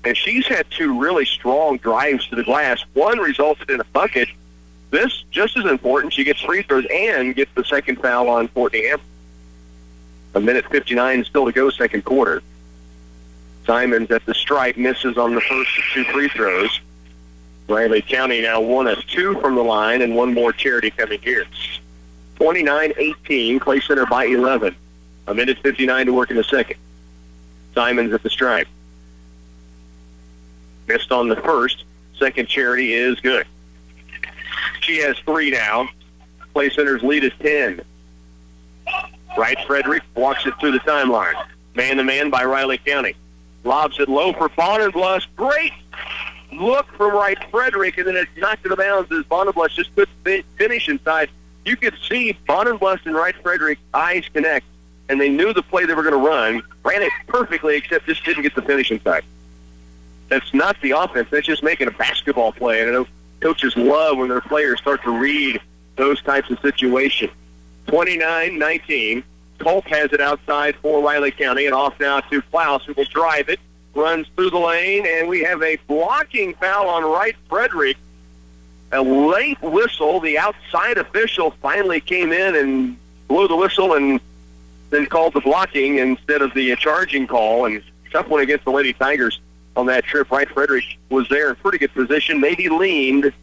C: And she's had 2 really strong drives to the glass. One resulted in a bucket. This, just as important, she gets free throws and gets the second foul on Courtney Hamill. 1:59 still to go, second quarter. Simons at the stripe, misses on the first of 2 free throws. Riley County now 1 of 2 from the line, and one more charity coming here. 29-18, Clay Center by 11. 1:59 to work in the second. Simons at the stripe. Missed on the first. Second charity is good. She has 3 now.
N: Clay Center's lead is 10. Wright Frederick walks it through the timeline. Man-to-man by Riley County. Lobs it low for Bonenbluss. Great look from Wright Frederick, and then it knocked it out of bounds as Bonenbluss just couldn't finish inside. You could see Bonenbluss and Wright Frederick eyes connect, and they knew the play they were going to run, ran it perfectly, except just didn't get the finish inside. That's not the offense. That's just making a basketball play. And I know coaches love when their players start to read those types of situations. 29-19. Culp has it outside for Riley County, and off now to Klaus, who will drive it, runs through the lane, and we have a blocking foul on Wright Frederick. A late whistle. The outside official finally came in and blew the whistle and then called the blocking instead of the charging call, and tough one against the Lady Tigers on that trip. Wright Frederick was there in pretty good position, maybe leaned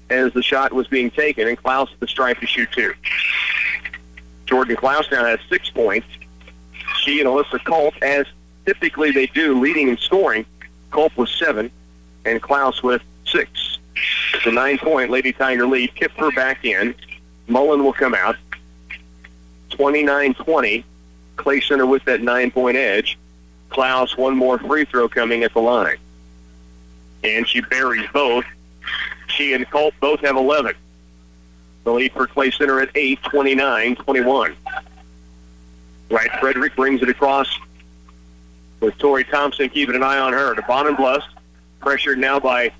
N: as the shot was being taken, and Klaus at the stripe to shoot two. Jordan Klaus now has 6 points. She and Alyssa Culp, as typically they do, leading in scoring. Culp with 7, and Klaus with 6. It's a 9-point Lady Tiger lead. Kipper back in. Mullen will come out. 29-20. Clay Center with that 9-point edge. Klaus, one more free throw coming at the line. And she buries both. She and Culp both have 11. The lead for Clay Center at 8, 29-21. Wright Frederick brings it across with Tori Thompson keeping an eye on her. To Bonenbluss, pressured now by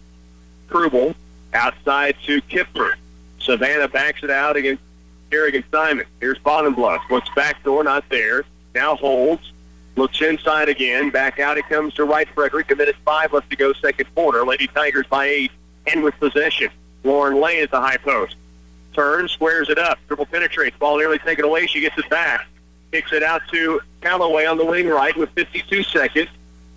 N: Krubel, outside to Kipper. Savannah backs it out against Kerrigan Simon. Here's Bonenbluss. Looks backdoor, not there. Now holds. Looks inside again. Back out it comes to Wright Frederick. A minute 5 left to go, second quarter. Lady Tigers by 8 and with possession. Lauren Lane at the high post. Turns, squares it up. Dribble penetrates. Ball nearly taken away. She gets it back. Kicks it out to Callaway on the wing right with 52 seconds.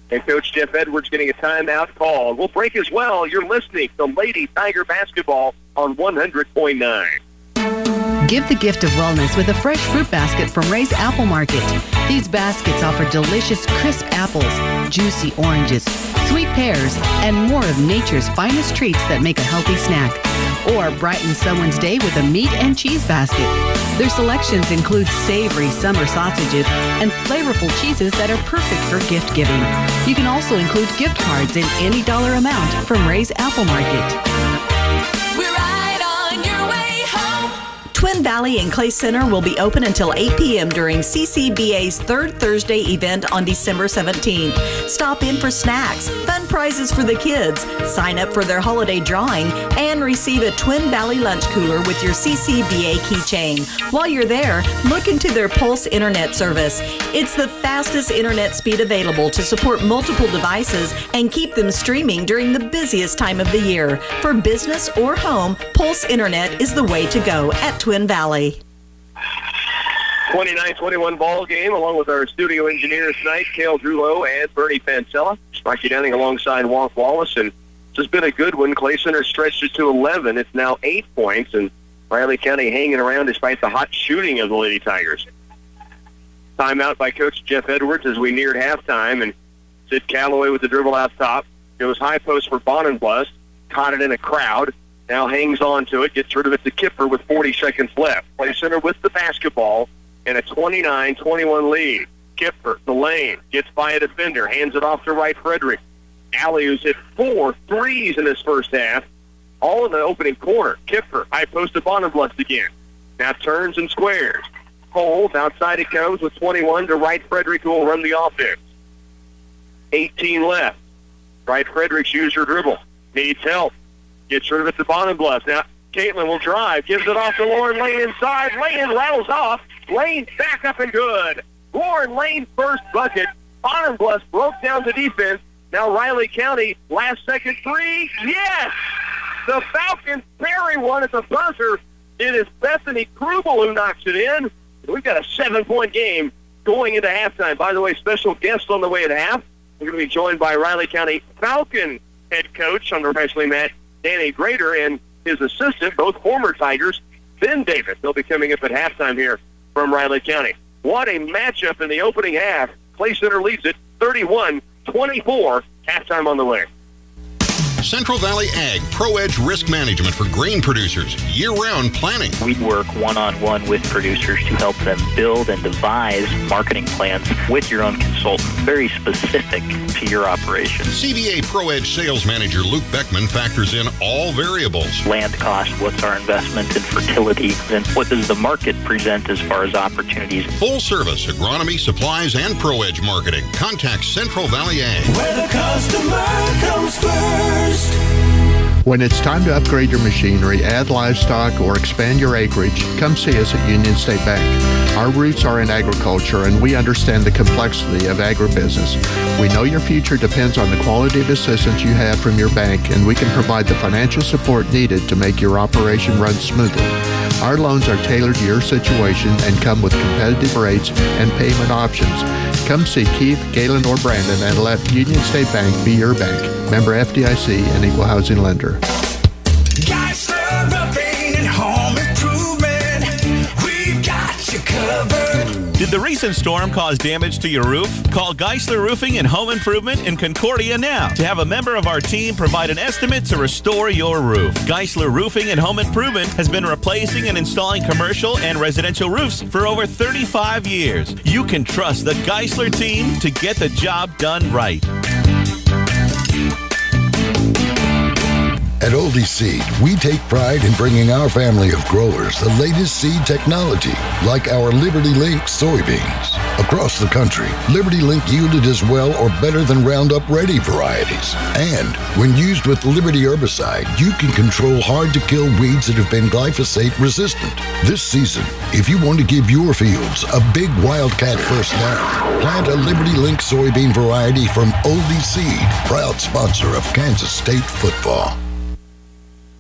N: And Coach Jeff Edwards getting a timeout called. We'll break as well. You're listening to Lady Tiger Basketball on 100.9.
E: Give the gift of wellness with a fresh fruit basket from Ray's Apple Market. These baskets offer delicious crisp apples, juicy oranges, sweet pears, and more of nature's finest treats that make a healthy snack. Or brighten someone's day with a meat and cheese basket. Their selections include savory summer sausages and flavorful cheeses that are perfect for gift giving. You can also include gift cards in any dollar amount from Ray's Apple Market.
S: We're right on your way home.
T: Twin Valley and Clay Center will be open until 8 p.m. during CCBA's third Thursday event on December 17th. Stop in for snacks, fun prizes for the kids, sign up for their holiday drawing, and receive a Twin Valley lunch cooler with your CCBA keychain. While you're there, look into their Pulse internet service. It's the fastest internet speed available to support multiple devices and keep them streaming during the busiest time of the year. For business or home, Pulse Internet is the way to go at Twin Valley.
N: 29-21 ball game, along with our studio engineers tonight, Cale Drulo and Bernie Pancella. Sparky Downing alongside Walt Wallace, and this has been a good one. Clay Center stretched it to 11. It's now 8 points, and Riley County hanging around despite the hot shooting of the Lady Tigers. Timeout by Coach Jeff Edwards as we neared halftime, and Sid Callaway with the dribble out top. Goes high post for Bonenbluss, caught it in a crowd. Now hangs on to it, gets rid of it to Kipper with 40 seconds left. Clay Center with the basketball and a 29-21 lead. Kipper, the lane, gets by a defender, hands it off to Wright Frederick. Alley, who's hit 4 threes in his first half, all in the opening quarter. Kipper, high post to Bonenbluss again. Now turns and squares. Holds, outside it comes with 21 to Wright Frederick, who will run the offense. 18 left. Wright Fredericks used her dribble. Needs help. Gets rid of it to Bonenbluss. Now, Caitlin will drive. Gives it off to Lauren Lane inside. Lane rattles off. Lane back up and good. Lauren Lane first bucket. Bonenbluss broke down the defense. Now Riley County, last second three. Yes! The Falcons bury one at the buzzer. It is Bethany Krubel who knocks it in. We've got a 7-point game going into halftime. By the way, special guest on the way at half. We're going to be joined by Riley County Falcon head coach on the wrestling mat, Danny Grader, and his assistant, both former Tigers, Ben Davis. They'll be coming up at halftime here from Riley County. What a matchup in the opening half. Clay Center leads it 31-24. Halftime on the way.
U: Central Valley Ag ProEdge Risk Management for grain producers. Year-round planning.
V: We work one-on-one with producers to help them build and devise marketing plans with your own consultant, very specific to your operation.
U: CVA ProEdge Sales Manager Luke Beckman factors in all variables.
V: Land cost, what's our investment in fertility, and what does the market present as far as opportunities.
U: Full service, agronomy, supplies, and ProEdge marketing. Contact Central Valley Ag.
W: Where the customer comes first.
I: When it's time to upgrade your machinery, add livestock, or expand your acreage, come see us at Union State Bank. Our roots are in agriculture, and we understand the complexity of agribusiness. We know your future depends on the quality of assistance you have from your bank, and we can provide the financial support needed to make your operation run smoothly. Our loans are tailored to your situation and come with competitive rates and payment options. Come see Keith, Galen, or Brandon and let Union State Bank be your bank. Member FDIC and Equal Housing Lender.
W: Geisler Roofing and Home Improvement. We've got you covered.
X: Did the recent storm cause damage to your roof? Call Geisler Roofing and Home Improvement in Concordia now to have a member of our team provide an estimate to restore your roof. Geisler Roofing and Home Improvement has been replacing and installing commercial and residential roofs for over 35 years. You can trust the Geisler team to get the job done right.
G: At Oldie Seed, we take pride in bringing our family of growers the latest seed technology, like our Liberty Link soybeans. Across the country, Liberty Link yielded as well or better than Roundup Ready varieties. And when used with Liberty herbicide, you can control hard-to-kill weeds that have been glyphosate resistant. This season, if you want to give your fields a big wildcat first down, plant a Liberty Link soybean variety from Oldie Seed, proud sponsor of Kansas State football.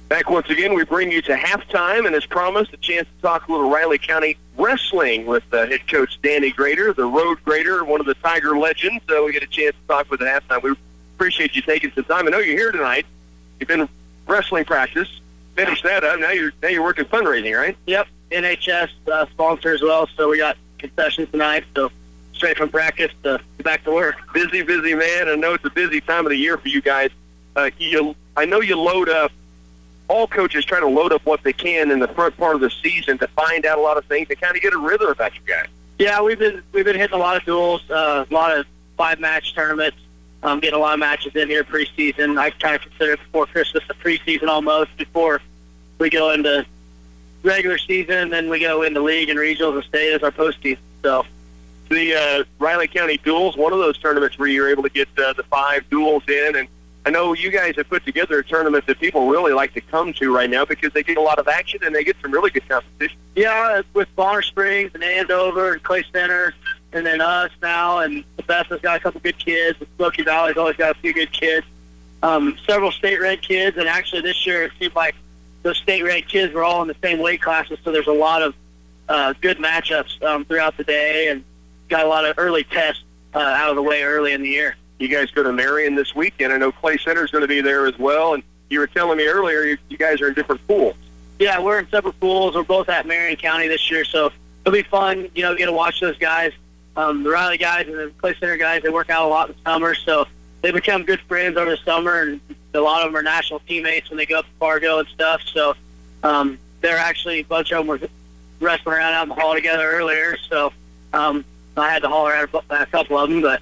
N: Back once again, we bring you to halftime, and as promised, a chance to talk a little Riley County wrestling with head coach Danny Grader, the road grader, one of the Tiger legends. So we get a chance to talk with him at halftime. We appreciate you taking some time. I know you're here tonight. You've been wrestling practice. Finished that up. Now you're working fundraising, right?
Y: Yep. NHS sponsor as well, so we got concessions tonight. So straight from practice to back to work.
N: Busy man. I know it's a busy time of the year for you guys. I know you load up. All coaches try to load up what they can in the front part of the season to find out a lot of things and kind of get a rhythm about you guys.
Y: Yeah, we've been hitting a lot of duels, a lot of 5-match tournaments, getting a lot of matches in here preseason. I kind of consider it before Christmas a preseason almost, before we go into regular season, then we go into league and regionals and state as our postseason. So
N: the Riley County duels, one of those tournaments where you're able to get the 5 duels in, and I know you guys have put together a tournament that people really like to come to right now because they get a lot of action and they get some really good competition.
Y: Yeah, with Bonner Springs and Andover and Clay Center, and then us now, and Bethesda's got a couple good kids. Smoky Valley's always got a few good kids. Several state-ranked kids, and actually this year it seemed like those state-ranked kids were all in the same weight classes, so there's a lot of good matchups throughout the day, and got a lot of early tests out of the way early in the year.
N: You guys go to Marion this weekend. I know Clay Center's going to be there as well. And you were telling me earlier you guys are in different pools.
Y: Yeah, we're in separate pools. We're both at Marion County this year, so it'll be fun. You know, get to watch those guys. The Riley guys and the Clay Center guys, they work out a lot in the summer, so they become good friends over the summer, and a lot of them are national teammates when they go up to Fargo and stuff. So they're actually, a bunch of them were wrestling around out in the hall together earlier, so I had to holler at a couple of them, but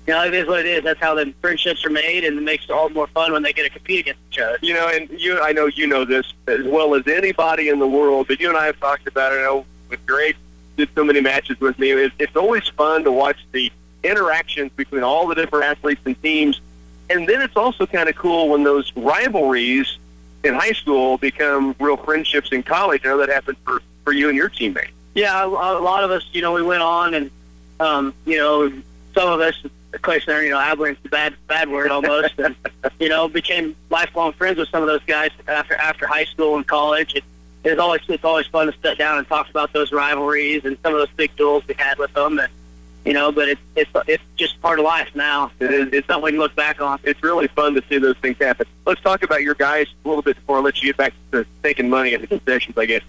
Y: you know, it is what it is. That's how the friendships are made, and it makes it all more fun when they get to compete against each other.
N: You know, and I know you know this as well as anybody in the world, but you and I have talked about it. I know with Grace did so many matches with me. It's always fun to watch the interactions between all the different athletes and teams, and then it's also kind of cool when those rivalries in high school become real friendships in college. I know that happened for you and your teammates.
Y: Yeah, a lot of us, you know, we went on, and you know, some of us. Clay Center, you know, Abilene's the bad word almost, and you know, became lifelong friends with some of those guys after high school and college. It's always fun to sit down and talk about those rivalries and some of those big duels we had with them. And, you know, but it's just part of life now. It's something we can look back on.
N: It's really fun to see those things happen. Let's talk about your guys a little bit before I let you get back to taking money at the concessions, I guess.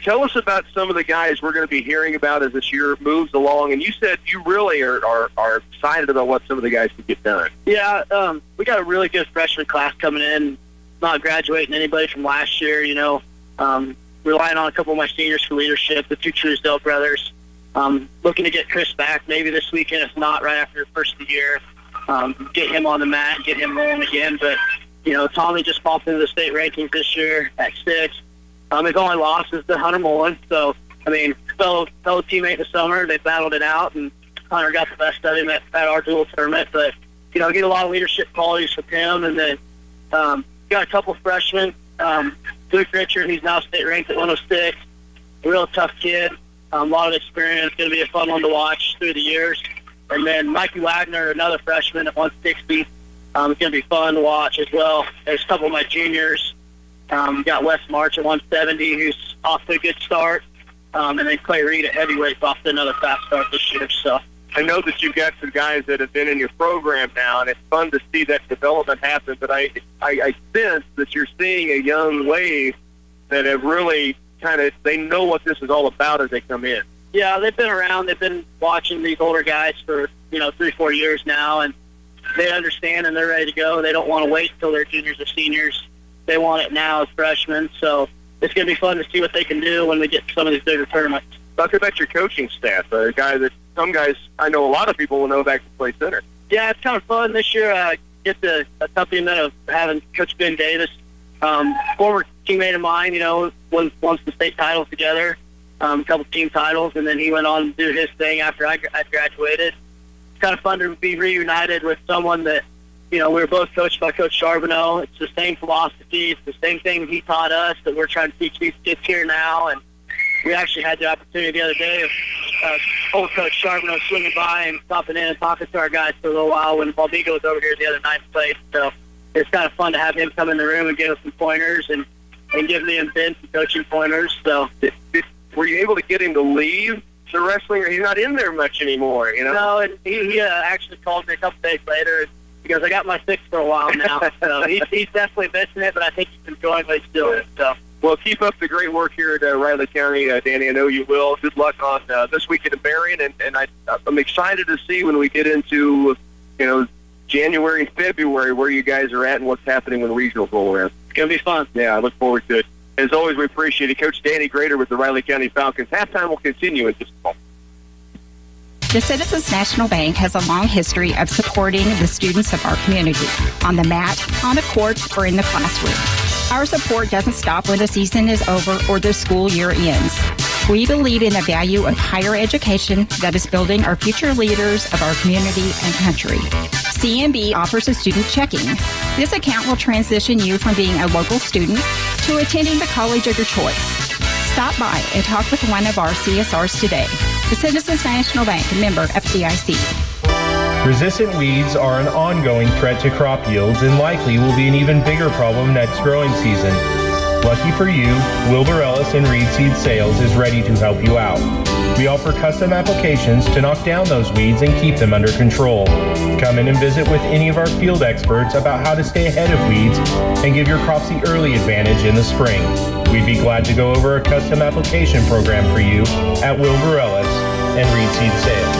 N: tell us about some of the guys we're going to be hearing about as this year moves along. And you said you really are excited about what some of the guys can get done.
Y: Yeah, we got a really good freshman class coming in, not graduating anybody from last year, relying on a couple of my seniors for leadership, the two Truesdale brothers. Looking to get Chris back maybe this weekend, if not right after the first of the year. Get him on the mat, get him rolling again. But, Tommy just popped into the state rankings this year at 6. His only loss is to Hunter Mullen. So, fellow teammate this summer, they battled it out, and Hunter got the best of him at our dual tournament. But, get a lot of leadership qualities from him. And then got a couple of freshmen. Luke Richard, he's now state ranked at 106. A real tough kid. A lot of experience. Going to be a fun one to watch through the years. And then Mikey Wagner, another freshman at 160. It's going to be fun to watch as well. There's a couple of my juniors. Got Wes March at 170, who's off to a good start. And then Clay Reed at heavyweight, off to another fast start this year. So
N: I know that you've got some guys that have been in your program now, and it's fun to see that development happen. But I sense that you're seeing a young wave that have really they know what this is all about as they come in.
Y: Yeah, they've been around. They've been watching these older guys for 3-4 years now, and they understand and they're ready to go. They don't want to wait until they're juniors or seniors. They want it now as freshmen. So it's going to be fun to see what they can do when we get to some of these bigger tournaments.
N: Talk about your coaching staff. Some guys, I know a lot of people will know back to Clay Center.
Y: Yeah, it's kind of fun this year. Get the accompaniment of having Coach Ben Davis, former teammate of mine. Won some state titles together, a couple team titles, and then he went on to do his thing after I graduated. It's kind of fun to be reunited with someone that, we were both coached by Coach Charbonneau. It's the same philosophy. It's the same thing he taught us that we're trying to teach these kids here now. And we actually had the opportunity the other day of old Coach Charbonneau swinging by and stopping in and talking to our guys for a little while when Valdigo was over here the other night and played. So it's kind of fun to have him come in the room and give us some pointers and give me and Ben some coaching pointers. So
N: were you able to get him to leave the wrestling, or he's not in there much anymore?
Y: No, and he actually called me a couple days later. He goes, I got my fix for a while now. So he's definitely missing it, but I think he's enjoying what he's doing. So.
N: Well, keep up the great work here at Riley County, Danny. I know you will. Good luck on this weekend in Marion, and I'm excited to see when we get into January and February where you guys are at and what's happening when regionals roll around.
Y: It's going to be fun.
N: Yeah, I look forward to it. As always, we appreciate it. Coach Danny Grader with the Riley County Falcons. Halftime will continue in just a moment.
A: The Citizens National Bank has a long history of supporting the students of our community, on the mat, on the court, or in the classroom. Our support doesn't stop when the season is over or the school year ends. We believe in the value of higher education that is building our future leaders of our community and country. CNB offers a student checking. This account will transition you from being a local student to attending the college of your choice. Stop by and talk with one of our CSRs today. The Citizens National Bank, member FDIC.
L: Resistant weeds are an ongoing threat to crop yields and likely will be an even bigger problem next growing season. Lucky for you, Wilbur Ellis and Reed Seed Sales is ready to help you out. We offer custom applications to knock down those weeds and keep them under control. Come in and visit with any of our field experts about how to stay ahead of weeds and give your crops the early advantage in the spring. We'd be glad to go over a custom application program for you at Wilbur Ellis and Reed Seed Sales.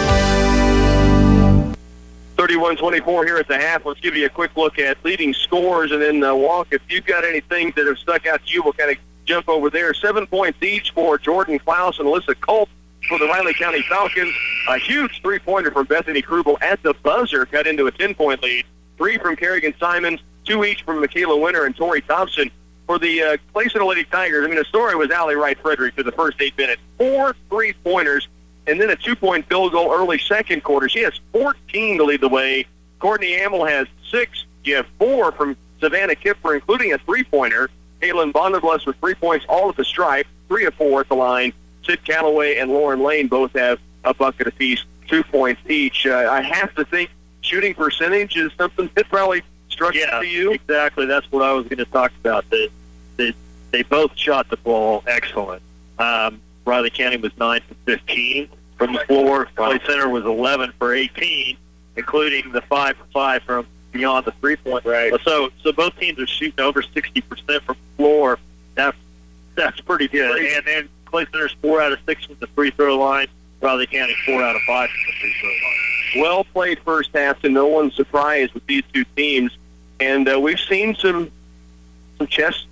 N: 31-24 here at the half. Let's give you a quick look at leading scores, and then Walk, if you've got anything that have stuck out to you, we'll kind of jump over there. 7 points each for Jordan Klaus and Alyssa Culp for the Riley County Falcons. A huge three-pointer from Bethany Krubel at the buzzer, cut into a 10-point lead. 3 from Kerrigan Simons, 2 each from Michaela Winter and Tori Thompson. For the Clay Center Lady Tigers, the story was Allie Wright-Frederick for the first 8 minutes. 4 3-pointers, and then a 2-point field goal early second quarter. She has 14 to lead the way. Courtney Amel has 6. You have 4 from Savannah Kipper, including a 3-pointer. Caitlin Bonderbless with 3 points, all at the stripe, 3 of 4 at the line. Sid Calloway and Lauren Lane both have a bucket apiece, 2 points each. I have to think shooting percentage is something that probably struck to you.
J: Exactly. That's what I was going to talk about. They both shot the ball excellent. Riley County was 9 for 15 from the floor. Clay Center was 11 for 18, including the 5 for 5 from beyond the 3-point.
N: Right.
J: So both teams are shooting over 60% from the floor. That's pretty good. And then Clay Center's 4 out of 6 from the free throw line. Riley County 4 out of 5 from the free throw line.
N: Well played first half, to no one's surprise with these two teams. And we've seen some chess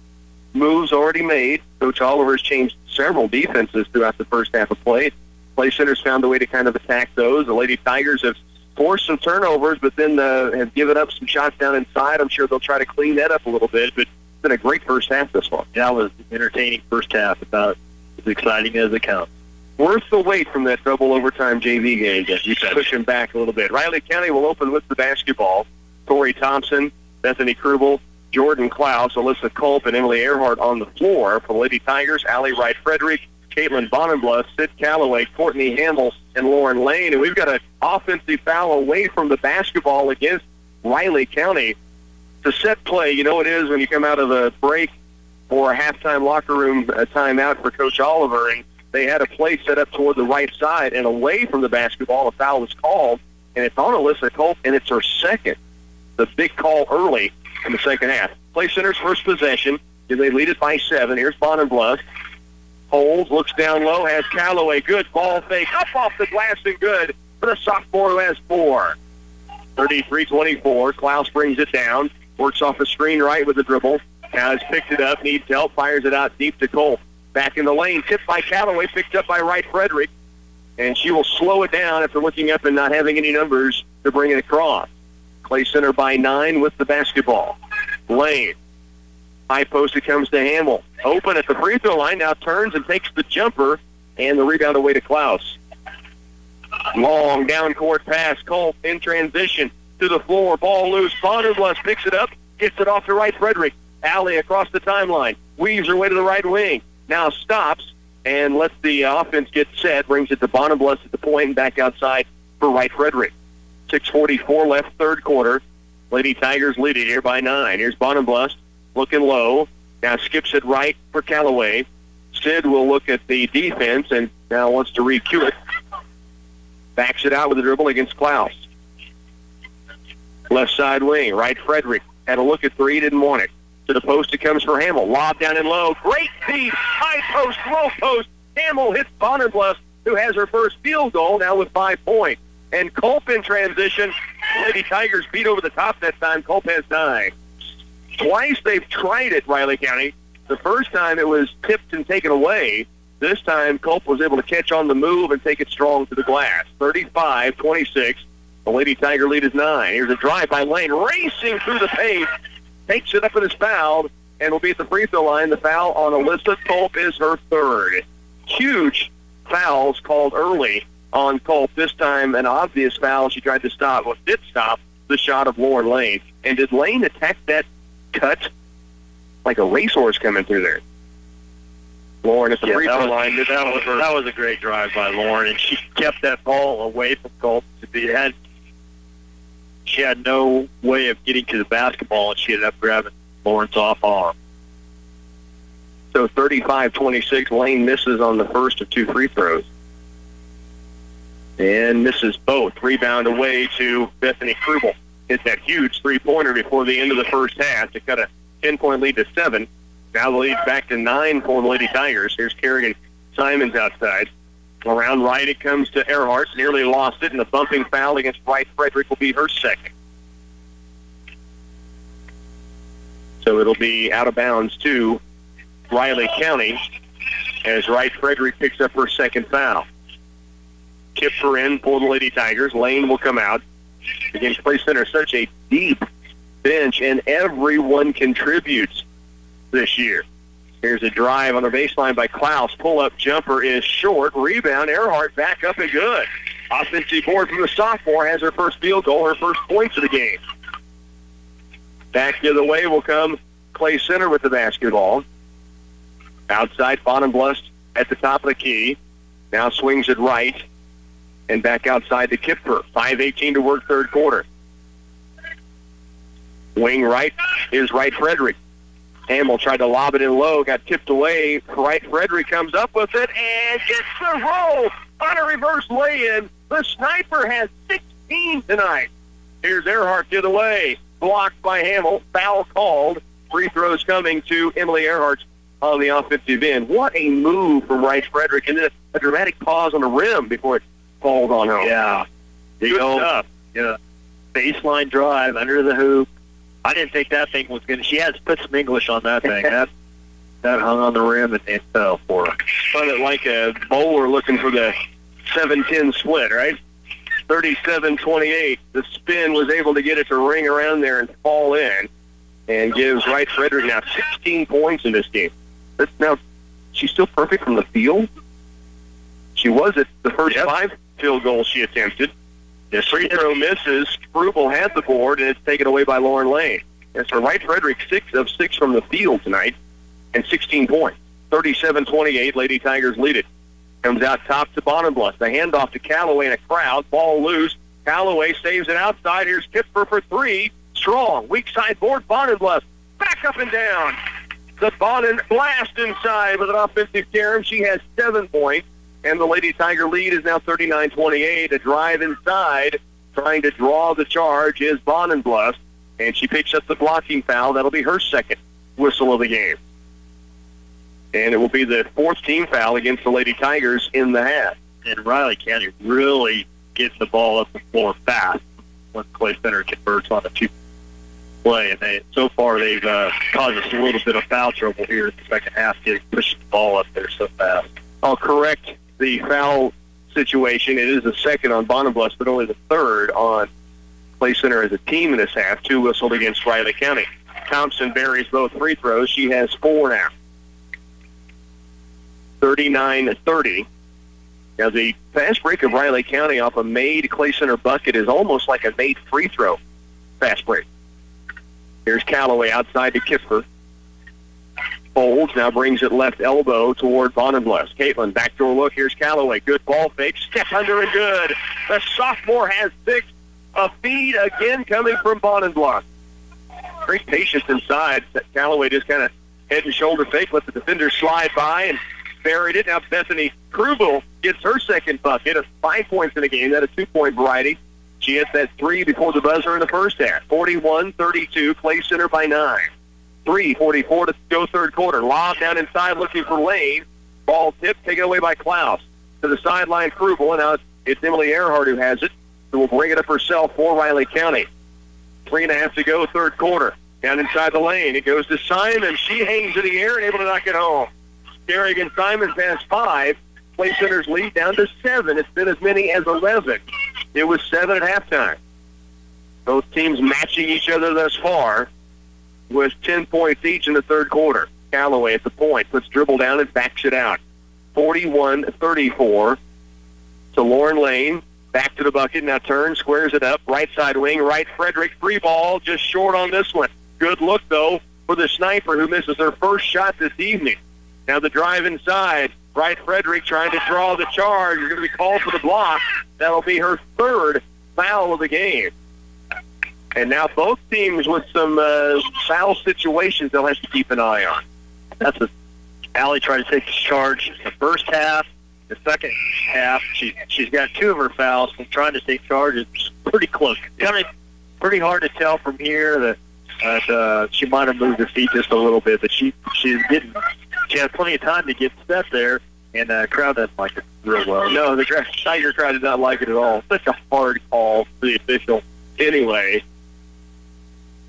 N: moves already made. Coach Oliver's changed several defenses throughout the first half of play. Clay Center's found a way to kind of attack those. The Lady Tigers have forced some turnovers, but then have given up some shots down inside. I'm sure they'll try to clean that up a little bit, but it's been a great first half this far.
J: That was an entertaining first half, about as exciting as it counts.
N: Worth the wait from that double overtime JV game. You push him back a little bit. Riley County will open with the basketball. Tori Thompson, Bethany Krubel, Jordan Klaus, Alyssa Culp, and Emily Earhart on the floor. For the Lady Tigers, Allie Wright-Frederick, Caitlin Bonenbluth, Sid Calloway, Courtney Hamill, and Lauren Lane. And we've got an offensive foul away from the basketball against Riley County. To set play, you know it is when you come out of a break or a halftime locker room timeout for Coach Oliver, and they had a play set up toward the right side and away from the basketball. A foul was called, and it's on Alyssa Culp, and it's her second. The big call early in the second half. Clay Center's first possession. They lead it by 7. Here's Bonenbluth. Holds, looks down low, has Calloway. Good ball fake. Up off the glass and good for the sophomore who has 4. 33-24. Klaus brings it down. Works off a screen right with the dribble. Now has picked it up, needs help, fires it out deep to Culp. Back in the lane, tipped by Calloway, picked up by Wright-Frederick. And she will slow it down after looking up and not having any numbers to bring it across. Clay Center by 9 with the basketball. Lane. High post, it comes to Hamill. Open at the free throw line, now turns and takes the jumper, and the rebound away to Klaus. Long down court pass. Culp in transition to the floor. Ball loose. Bonenbluth picks it up, gets it off to Wright-Frederick. Alley across the timeline. Weaves her way to the right wing. Now stops and lets the offense get set. Brings it to Bonenbluth at the point and back outside for Wright-Frederick. 6:44 left, third quarter. Lady Tigers lead it here by 9. Here's Bonenbluth looking low. Now skips it right for Calloway. Sid will look at the defense and now wants to re-cue it. Backs it out with a dribble against Klaus. Left side wing, Wright-Frederick had a look at 3, didn't want it. To the post it comes for Hamill. Lob down and low. Great feed. High post, low post. Hamill hits Bonenbluth, who has her first field goal now with 5 points. And Culp in transition. Lady Tigers beat over the top that time. Culp has 9. Twice they've tried it, Riley County. The first time it was tipped and taken away. This time Culp was able to catch on the move and take it strong to the glass. 35-26. The Lady Tiger lead is 9. Here's a drive by Lane, racing through the paint. Takes it up and is fouled, and will be at the free throw line. The foul on Alyssa Culp is her 3rd. Huge fouls called early on Culp. This time, an obvious foul she tried to stop. Well, did stop the shot of Lauren Lane. And did Lane attack that cut like a racehorse coming through there? Lauren at the free throw line.
J: That was a great drive by Lauren, and she kept that ball away from Culp. She had no way of getting to the basketball, and she ended up grabbing Lauren's off arm.
N: So 35-26, Lane misses on the first of 2 free throws. And misses both. Rebound away to Bethany Krubel. Hit that huge three-pointer before the end of the first half to cut a 10-point lead to 7. Now the lead's back to 9 for the Lady Tigers. Here's Kerrigan Simons outside. Around right, it comes to Earhart. Nearly lost it, and a bumping foul against Wright-Frederick will be her 2nd. So it'll be out of bounds to Riley County as Wright-Frederick picks up her 2nd foul. Tips her in for the Lady Tigers. Lane will come out. Against Clay Center, such a deep bench, and everyone contributes this year. Here's a drive on the baseline by Klaus. Pull-up jumper is short. Rebound, Earhart back up and good. Offensive board from the sophomore, has her first field goal, her first points of the game. Back the other way will come Clay Center with the basketball. Outside, Bonenbluth at the top of the key. Now swings it right. And back outside to Kipfer. 5:18 to work, third quarter. Wing right is Wright-Frederick. Hamill tried to lob it in low, got tipped away. Wright-Frederick comes up with it and gets the roll on a reverse lay-in. The sniper has 16 tonight. Here's Earhart the other way. Blocked by Hamill. Foul called. Free throws coming to Emily Earhart on the offensive end. What a move from Wright Frederick, and then a dramatic pause on the rim before it falls on home.
J: Yeah.
N: Good stuff.
J: Yeah. Baseline drive under the hoop. I didn't think that thing was going to. She had to put some English on that thing. that hung on the rim and fell for her.
N: Spun it like a bowler looking for the 7-10 split, right? 37-28. The spin was able to get it to ring around there and fall in, and gives Wright Frederick now 16 points in this game. Now, she's still perfect from the field. She was at the first 5 field goals she attempted. The free throw misses. Krubel had the board, and it's taken away by Lauren Lane. And so Wright Frederick 6 of 6 from the field tonight, and 16 points. 37-28, Lady Tigers lead it. Comes out top to Bonenbluth. The handoff to Callaway in a crowd. Ball loose. Callaway saves it outside. Here's Kipfer for 3. Strong. Weak side board. Bonenbluth. Back up and down. The Bonnen blast inside with an offensive carom. She has 7 points. And the Lady Tiger lead is now 39-28. A drive inside. Trying to draw the charge is Bonenbluth. And she picks up the blocking foul. That'll be her second whistle of the game. And it will be the 4th team foul against the Lady Tigers in the half.
J: And Riley County really getting the ball up the floor fast when Clay Center converts on a 2 play. And so far they've caused us a little bit of foul trouble here in the second half, pushing the ball up there so fast.
N: I'll correct the foul situation. It is the second on Bonenbluth, but only the 3rd on Clay Center as a team in this half. 2 whistled against Riley County. Thompson buries both free throws. She has 4 now. 39-30. Now, the fast break of Riley County off a made Clay Center bucket is almost like a made free throw fast break. Here's Callaway outside to Kipfer. Folds, now brings it left elbow toward Bonenbluth. Caitlin, backdoor look. Here's Callaway. Good ball fake. Step under and good. The sophomore has 6. A feed again coming from Bonenbluth. Great patience inside. Callaway just kind of head and shoulder fake, let the defender slide by and buried it. Now Bethany Krubel gets her second bucket of 5 points in the game. That a 2-point variety. She hit that 3 before the buzzer in the first half. 41-32, Clay Center by 9. 3:44 to go third quarter. Lob down inside looking for Lane. Ball tipped, taken away by Klaus. To the sideline, Krubel, and now it's Emily Earhart who has it, who will bring it up herself for Riley County. 3.5 to go third quarter. Down inside the lane. It goes to Simon. She hangs in the air and able to knock it home. Kerrigan Simons has 5. Clay Center's lead down to 7. It's been as many as 11. It was 7 at halftime. Both teams matching each other thus far with 10 points each in the third quarter. Callaway at the point, puts dribble down and backs it out. 41-34 to Lauren Lane. Back to the bucket, now turns, squares it up. Right side wing, Wright Frederick. 3 ball, just short on this one. Good look, though, for the sniper who misses her first shot this evening. Now the drive inside. Wright Frederick trying to draw the charge. You're going to be called for the block. That'll be her 3rd foul of the game. And now both teams with some foul situations they'll have to keep an eye on.
J: That's what Allie tried to take the charge the first half. The second half, she's got 2 of her fouls from trying to take charge. It's pretty close. Kind of pretty hard to tell from here that she might have moved her feet just a little bit, but she didn't. She had plenty of time to get set there, and the crowd doesn't like it real well.
N: No, the Tiger crowd did not like it at all. Such a hard call for the official. Anyway,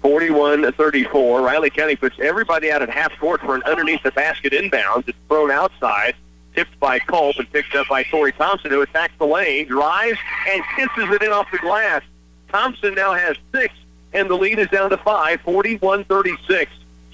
N: 41-34. Riley County puts everybody out at half court for an underneath the basket inbounds. It's thrown outside, tipped by Culp and picked up by Tori Thompson, who attacks the lane, drives, and kisses it in off the glass. Thompson now has 6, and the lead is down to 5, 41-36.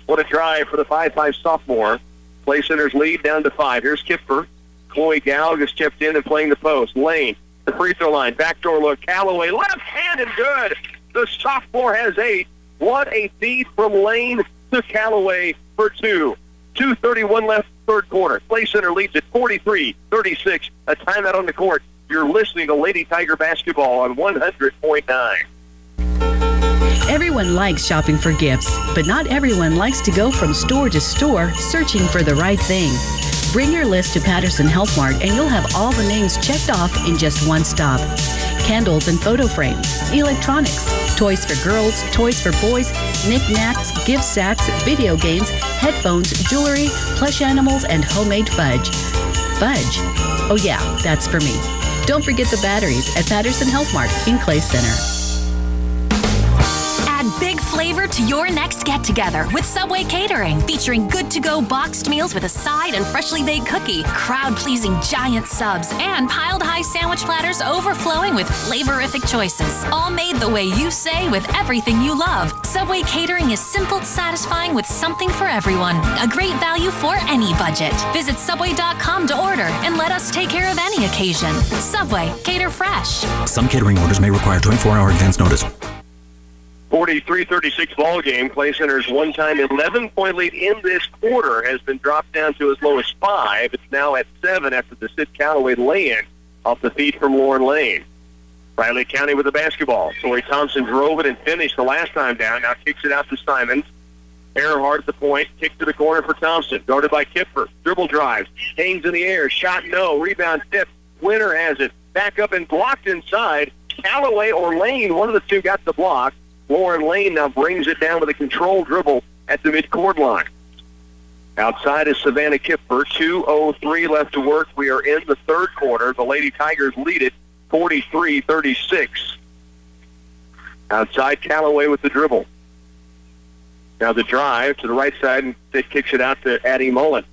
N: What a drive for the 5'5 sophomore. Clay Center's lead down to 5. Here's Kipfer. Chloe Gallagher has chipped in and playing the post. Lane, the free throw line, backdoor look. Callaway, left hand and good. The sophomore has 8. What a feed from Lane to Callaway for 2. 2:31 left third quarter. Clay Center leads at 43-36. A timeout on the court. You're listening to Lady Tiger basketball on 100.9.
R: Everyone likes shopping for gifts, but not everyone likes to go from store to store searching for the right thing. Bring your list to Patterson Health Mart and you'll have all the names checked off in just one stop. Candles and photo frames, electronics, Toys for girls, toys for boys, knickknacks, gift sacks, video games, headphones, jewelry, plush animals, and homemade fudge. Fudge? Oh yeah, that's for me. Don't forget the batteries at Patterson Health Mart in Clay Center.
B: Add big flavor to your next get-together with Subway Catering, featuring good-to-go boxed meals with a side and freshly baked cookie, crowd-pleasing giant subs, and piled-high sandwich platters overflowing with flavorific choices. All made the way you say with everything you love. Subway Catering is simple, satisfying with something for everyone. A great value for any budget. Visit Subway.com to order and let us take care of any occasion. Subway, cater fresh.
D: Some catering orders may require 24-hour advance notice.
N: 43-36 ball game. Clay Center's one-time 11-point lead in this quarter has been dropped down to as low as 5. It's now at 7 after the Sid Callaway lay-in off the feed from Lauren Lane. Riley County with the basketball. Tori Thompson drove it and finished the last time down. Now kicks it out to Simons. Earhart at the point. Kick to the corner for Thompson. Guarded by Kipfer. Dribble drives. Hangs in the air. Shot no. Rebound tip. Winner has it. Back up and blocked inside. Callaway or Lane, one of the two got the block. Lauren Lane now brings it down with a controlled dribble at the midcourt line. Outside is Savannah Kipfer. 2:03 left to work. We are in the third quarter. The Lady Tigers lead it 43-36. Outside, Callaway with the dribble. Now the drive to the right side, and it kicks it out to Addie Mullen.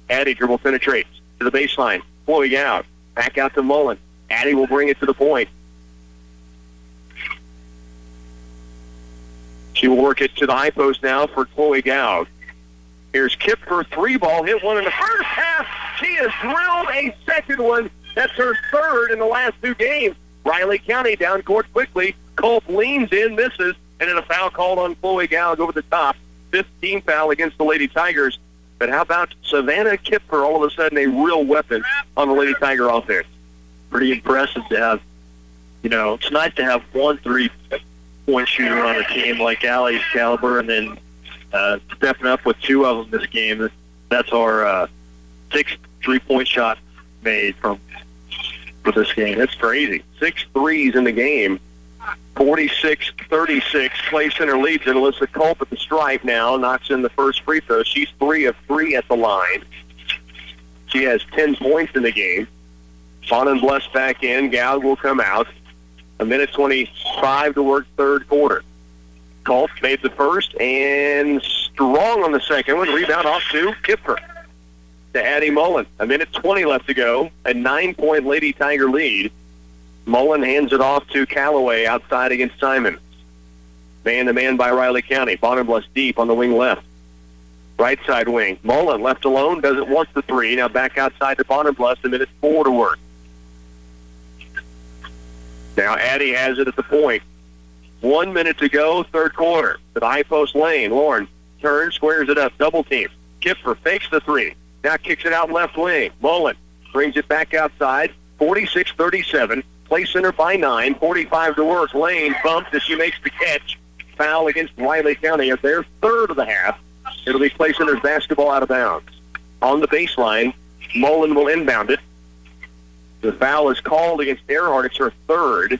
N: Addie dribble penetrates to the baseline. Flowing out. Back out to Mullen. Addie will bring it to the point. She will work it to the high post now for Chloe Gowd. Here's Kipfer, 3-ball, hit one in the first half. She has drilled a second one. That's her third in the last 2 games. Riley County down court quickly. Culp leans in, misses, and then a foul called on Chloe Gowd over the top. 15 foul against the Lady Tigers. But how about Savannah Kipfer, all of a sudden a real weapon on the Lady Tiger offense?
J: Pretty impressive to have, it's nice to have 1 3-point shooter on a team like Allie's caliber, and then stepping up with 2 of them this game. That's our 6th 3-point shot made for this game.
N: That's crazy. 6 threes in the game. 46-36. Clay Center leads it. Alyssa Culp at the stripe now. Knocks in the first free throw. She's 3 of 3 at the line. She has 10 points in the game. Bonenbless back in. Gowd will come out. 1:25 to work, third quarter. Culp made the first and strong on the second one. Rebound off to Kipfer. To Addie Mullen. 1:20 left to go. A 9-point Lady Tiger lead. Mullen hands it off to Callaway outside against Simon. Man-to-man by Riley County. Bonenbless deep on the wing left. Right side wing. Mullen left alone. Doesn't want the 3. Now back outside to Bonenbless. 1:04 to work. Now Addie has it at the point. 1 minute to go, third quarter. To the high post lane. Lauren turns, squares it up, double team. Kipfer fakes the 3. Now kicks it out left wing. Mullen brings it back outside. 46-37. Clay Center by 9. 45 to work. Lane bumped as she makes the catch. Foul against Riley County at their third of the half. It'll be Clay Center's basketball out of bounds. On the baseline, Mullen will inbound it. The foul is called against Earhart. It's her third.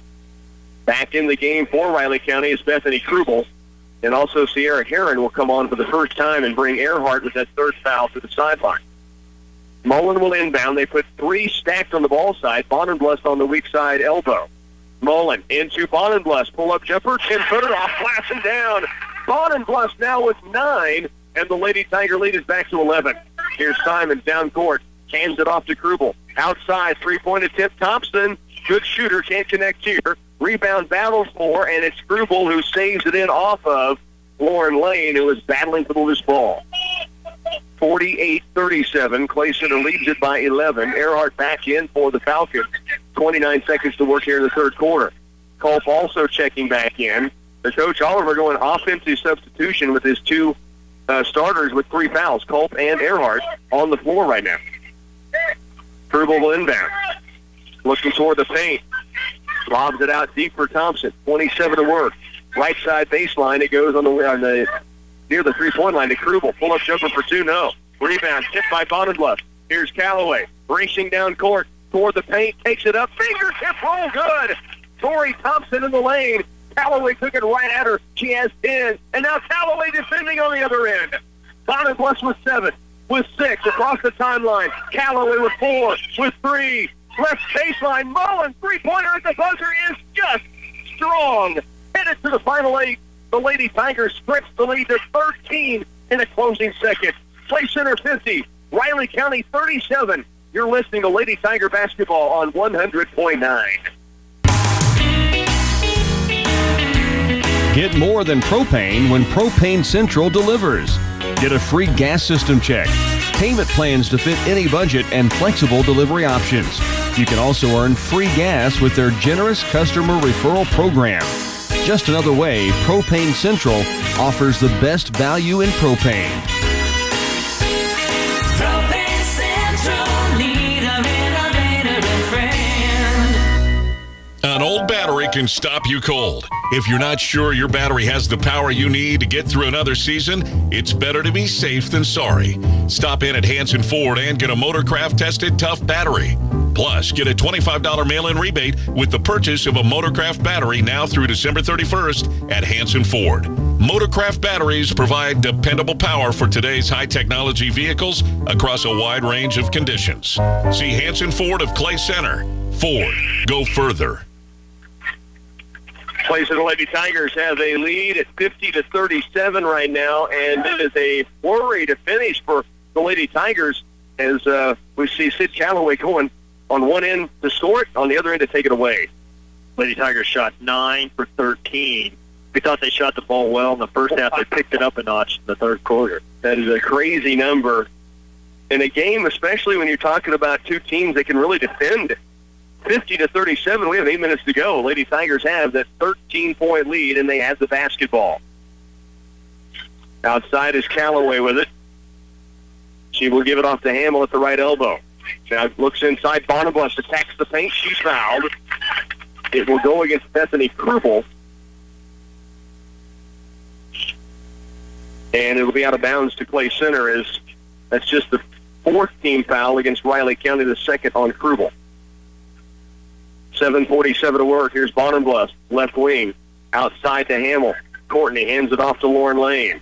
N: Back in the game for Riley County is Bethany Krubel. And also Sierra Heron will come on for the first time and bring Earhart with that third foul to the sideline. Mullen will inbound. They put 3 stacked on the ball side. Bonenbless on the weak side elbow. Mullen into Bonenbless. Pull-up jumper. 10-footer off glass and down. Bonenbless now with 9. And the Lady Tiger lead is back to 11. Here's Simons down court. Hands it off to Krubel. Outside, 3-point attempt. Thompson, good shooter, can't connect here. Rebound battles for, and it's Krubel who saves it in off of Lauren Lane, who is battling for the loose ball. 48-37. Clay Center leads it by 11. Earhart back in for the Falcons. 29 seconds to work here in the third quarter. Culp also checking back in. The coach Oliver going offensive substitution with his 2 starters with 3 fouls. Culp and Earhart on the floor right now. Krubel will inbound. Looking toward the paint. Lobs it out deep for Thompson. 27 to work. Right side baseline. It goes on the near the 3-point line to Krubel. Pull-up jumper for 2. No. Rebound. Tipped by Bonenbless. Here's Callaway. Racing down court toward the paint. Takes it up. Fingertip roll. Good. Tori Thompson in the lane. Callaway took it right at her. She has 10. And now Callaway defending on the other end. Bonnet Plus with 7, with 6 across the timeline. Callaway with 4, with 3. Left baseline. Mullen, three-pointer at the buzzer is just strong. Headed to the final 8. The Lady Tigers stretch the lead to 13 in a closing second. Clay Center 50, Riley County 37. You're listening to Lady Tiger basketball on 100.9.
F: Get more than propane when Propane Central delivers. Get a free gas system check, payment plans to fit any budget, and flexible delivery options. You can also earn free gas with their generous customer referral program. Just another way Propane Central offers the best value in propane.
S: Propane Central, leader, innovator, and friend.
H: An old battery can stop you cold. If you're not sure your battery has the power you need to get through another season, it's better to be safe than sorry. Stop in at Hanson Ford and get a Motorcraft tested tough battery. Plus, get a $25 mail-in rebate with the purchase of a Motorcraft battery now through December 31st at Hanson Ford. Motorcraft batteries provide dependable power for today's high-technology vehicles across a wide range of conditions. See Hanson Ford of Clay Center. Ford, go further.
N: Clay Center Lady Tigers have a lead at 50-37 right now, and it is a worry to finish for the Lady Tigers as we see Sid Callaway going on one end to score it, on the other end to take it away.
J: Lady Tigers shot 9 for 13. We thought they shot the ball well in the first half. They picked it up a notch in the third quarter.
N: That is a crazy number in a game, especially when you're talking about two teams that can really defend. 50-37, we have 8 minutes to go. Lady Tigers have that 13-point lead, and they have the basketball. Outside is Callaway with it. She will give it off to Hamill at the right elbow. Now looks inside. Bonneblust attacks the paint. She's fouled. It will go against Bethany Krubel. And it will be out of bounds to Clay Center, as that's just the 4th team foul against Riley County, the 2nd on Krubel. 7:47 to work. Here's Bonneblust, left wing, outside to Hamill. Courtney hands it off to Lauren Lane.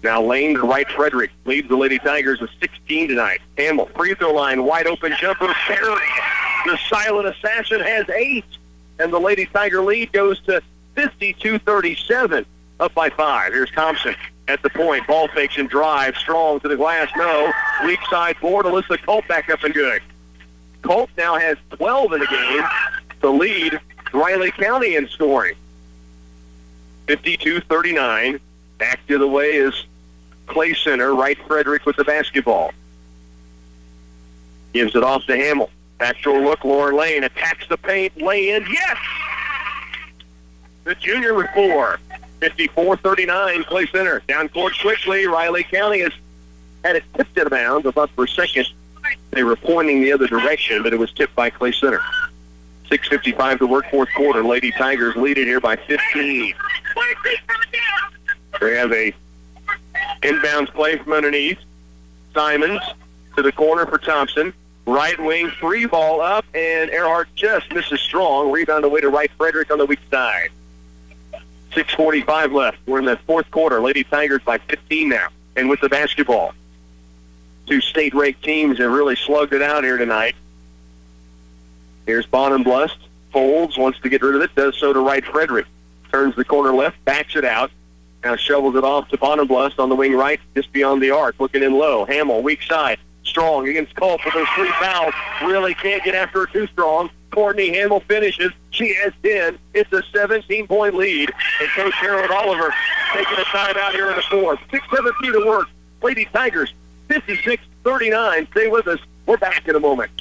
N: Now Lane to Wright Frederick leads the Lady Tigers with 16 tonight. Hamill, free throw line, wide open jumper, Perry. The silent assassin has 8, and the Lady Tiger lead goes to 52-37, up by 5. Here's Thompson at the point. Ball fakes and drive. Strong to the glass. No. Weak side board. Alyssa Colt back up and good. Colt now has 12 in the game to lead Riley County in scoring. 52-39. Back the other way is Clay Center. Wright Frederick with the basketball. Gives it off to Hamill. Backdoor look. Lauren Lane attacks the paint. Lay in. Yes! The junior with 4. 54-39. Clay Center. Down court quickly. Riley County has had it tipped out of bounds. I thought for a second they were pointing the other direction, but it was tipped by Clay Center. 6:55 to work, 4th quarter. Lady Tigers lead it here by 15. They have a inbounds play from underneath. Simons to the corner for Thompson. Right wing, 3-ball up, and Earhart just misses strong. Rebound away to Wright Frederick on the weak side. 6:45 left. We're in the 4th quarter. Lady Tigers by 15 now, and with the basketball. 2 state-ranked teams have really slugged it out here tonight. Here's Bonneblust. Folds, wants to get rid of it, does so to Wright Frederick. Turns the corner left, backs it out. Now shovels it off to Bonneblust on the wing right, just beyond the arc, looking in low. Hamill, weak side. Strong against Culp with those 3 fouls. Really can't get after her too strong. Courtney Hamill finishes. She has 10. It's a 17-point lead. And Coach Harold Oliver taking a timeout here in the 4th. 6:17 to work. Lady Tigers, 56-39. Stay with us. We're back in a moment.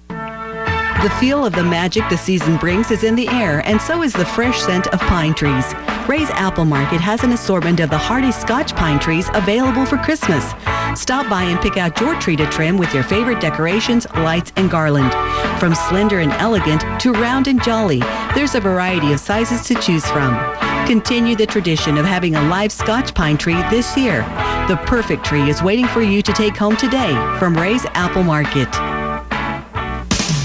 E: The feel of the magic the season brings is in the air, and so is the fresh scent of pine trees. Ray's Apple Market has an assortment of the hardy Scotch pine trees available for Christmas. Stop by and pick out your tree to trim with your favorite decorations, lights, and garland. From slender and elegant to round and jolly, there's a variety of sizes to choose from. Continue the tradition of having a live Scotch pine tree this year. The perfect tree is waiting for you to take home today from Ray's Apple Market.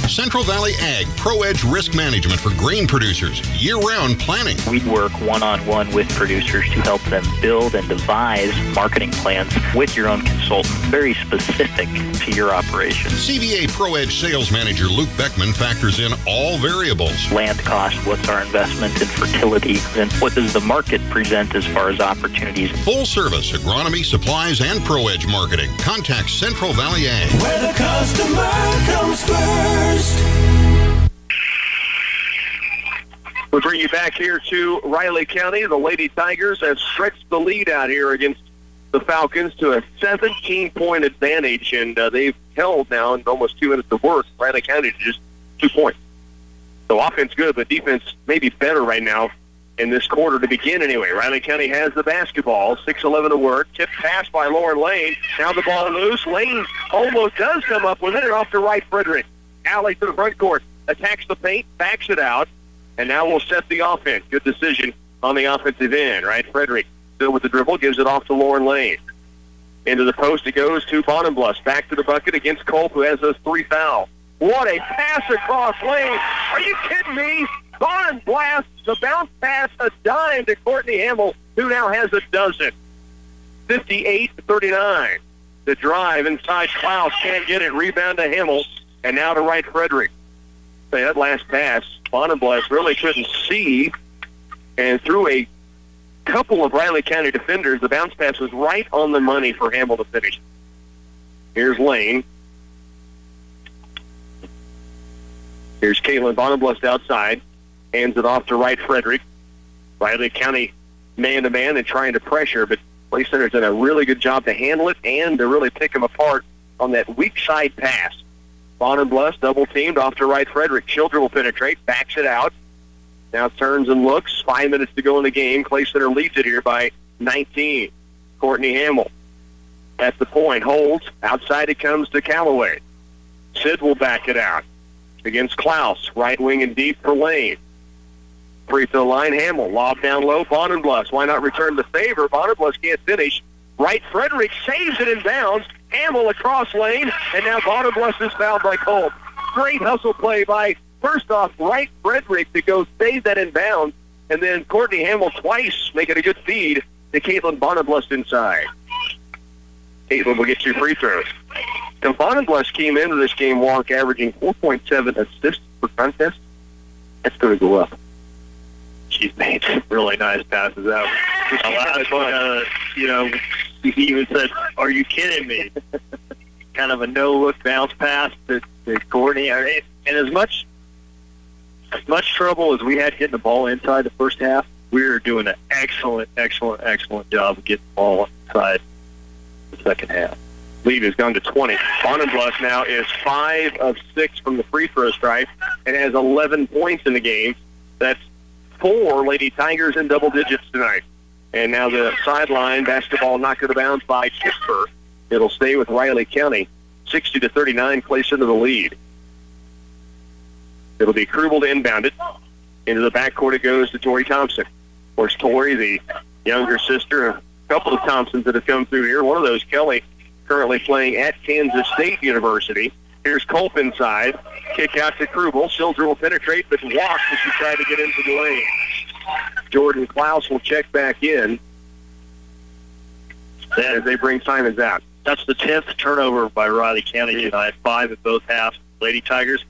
U: Central Valley Ag Pro Edge Risk Management for grain producers. Year-round planning.
V: We work one-on-one with producers to help them build and devise marketing plans with your own consultant, very specific to your operation.
U: CVA Pro Edge Sales Manager Luke Beckman factors in all variables.
V: Land cost, what's our investment in fertility, and what does the market present as far as opportunities.
U: Full service agronomy, supplies, and Pro Edge marketing. Contact Central Valley Ag.
W: Where the customer comes first.
N: We'll bring you back here to Riley County. The Lady Tigers have stretched the lead out here against the Falcons to a 17-point advantage, and they've held now in almost 2 minutes of work Riley County to just 2 points. So offense good, but defense maybe better right now in this quarter to begin anyway. Riley County has the basketball, 6:11 to work. Tip pass by Lauren Lane. Now the ball loose. Lane almost does come up with it, and off to Wright Frederick. Alley to the front court. Attacks the paint, backs it out, and now we'll set the offense. Good decision on the offensive end. Wright Frederick still with the dribble, gives it off to Lauren Lane. Into the post it goes to Bonenbluss. Back to the bucket against Culp, who has those 3 fouls. What a pass across lane. Are you kidding me? Bonenbluss, the bounce pass, a dime to Courtney Hamill, who now has a dozen. 58-39. The drive inside Klaus, can't get it. Rebound to Hamill, and now to Wright Frederick. That last pass, Bonenbluss really couldn't see, and through a couple of Riley County defenders, the bounce pass was right on the money for Hamill to finish. Here's Lane. Here's Caitlin Bonenbluss outside. Hands it off to Wright Frederick. Riley County man-to-man and trying to pressure, but Clay Center's done a really good job to handle it and to really pick them apart on that weak side pass. Bonenbluss double-teamed off to Wright Frederick. Children will penetrate, backs it out. Now turns and looks. 5 minutes to go in the game. Clay Center leads it here by 19. Courtney Hamill at the point. Holds. Outside it comes to Callaway. Sid will back it out against Klaus. Right wing and deep for Lane. Free throw line, Hamill. Lob down low, Bonenbluss. Why not return the favor? Bonenbluss can't finish. Wright Frederick saves it in bounds. Hamill across lane, and now Bonenbluss is fouled by Culp. Great hustle play by, first off, Wright Frederick to go save that in bounds, and then Courtney Hamill twice making a good feed to Caitlin Bonenbluss inside. Caitlin will get 2 free throws. Now, Bonenbluss came into this game, Walk, averaging 4.7 assists per contest. That's going to go up. She's made some really nice passes out. He even said, "Are you kidding me?" Kind of a no-look bounce pass to Courtney. And as much trouble as we had getting the ball inside the first half, we were doing an excellent job of getting the ball inside the second half. Lead has gone to 20. Bonenbluss now is 5 of 6 from the free throw stripe and has 11 points in the game. That's 4 Lady Tigers in double digits tonight. And now the sideline basketball knocked out of bounds by Kipper. It'll stay with Riley County. 60-39, place into the lead. It'll be Krubel to inbound it. Into the backcourt it goes to Tori Thompson. Of course, Tori, the younger sister of a couple of Thompsons that have come through here. One of those, Kelly, currently playing at Kansas State University. Here's Culp inside. Kick out to Krubel. Silver will penetrate, but walks as she tried to get into the lane. Jordan Klaus will check back in as they bring Simons out. That's the 10th turnover by Riley County tonight. 5 at both halves. Lady Tigers,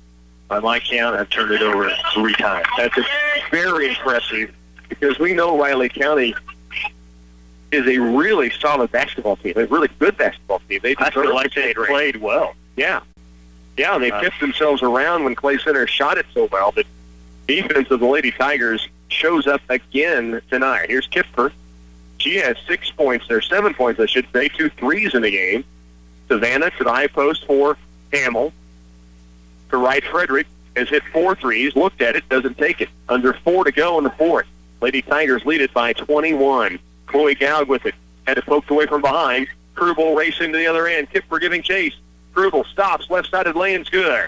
N: by my count, have turned it over 3 times. That's very impressive because we know Riley County is a really solid basketball team. A really good basketball team. They played well. Yeah, they picked themselves around when Clay Center shot it so well. But defense of the Lady Tigers shows up again tonight. Here's Kipper. She has 6 points there, 7 points, I should say, 2 threes in the game. Savannah to the high post for Hamill. To Wright Frederick has hit 4 threes, looked at it, doesn't take it. Under 4 to go in the fourth. Lady Tigers lead it by 21. Chloe Gowg with it. Had it poked away from behind. Krubel racing to the other end. Kipper giving chase. Krubel stops. Left-sided lane's good.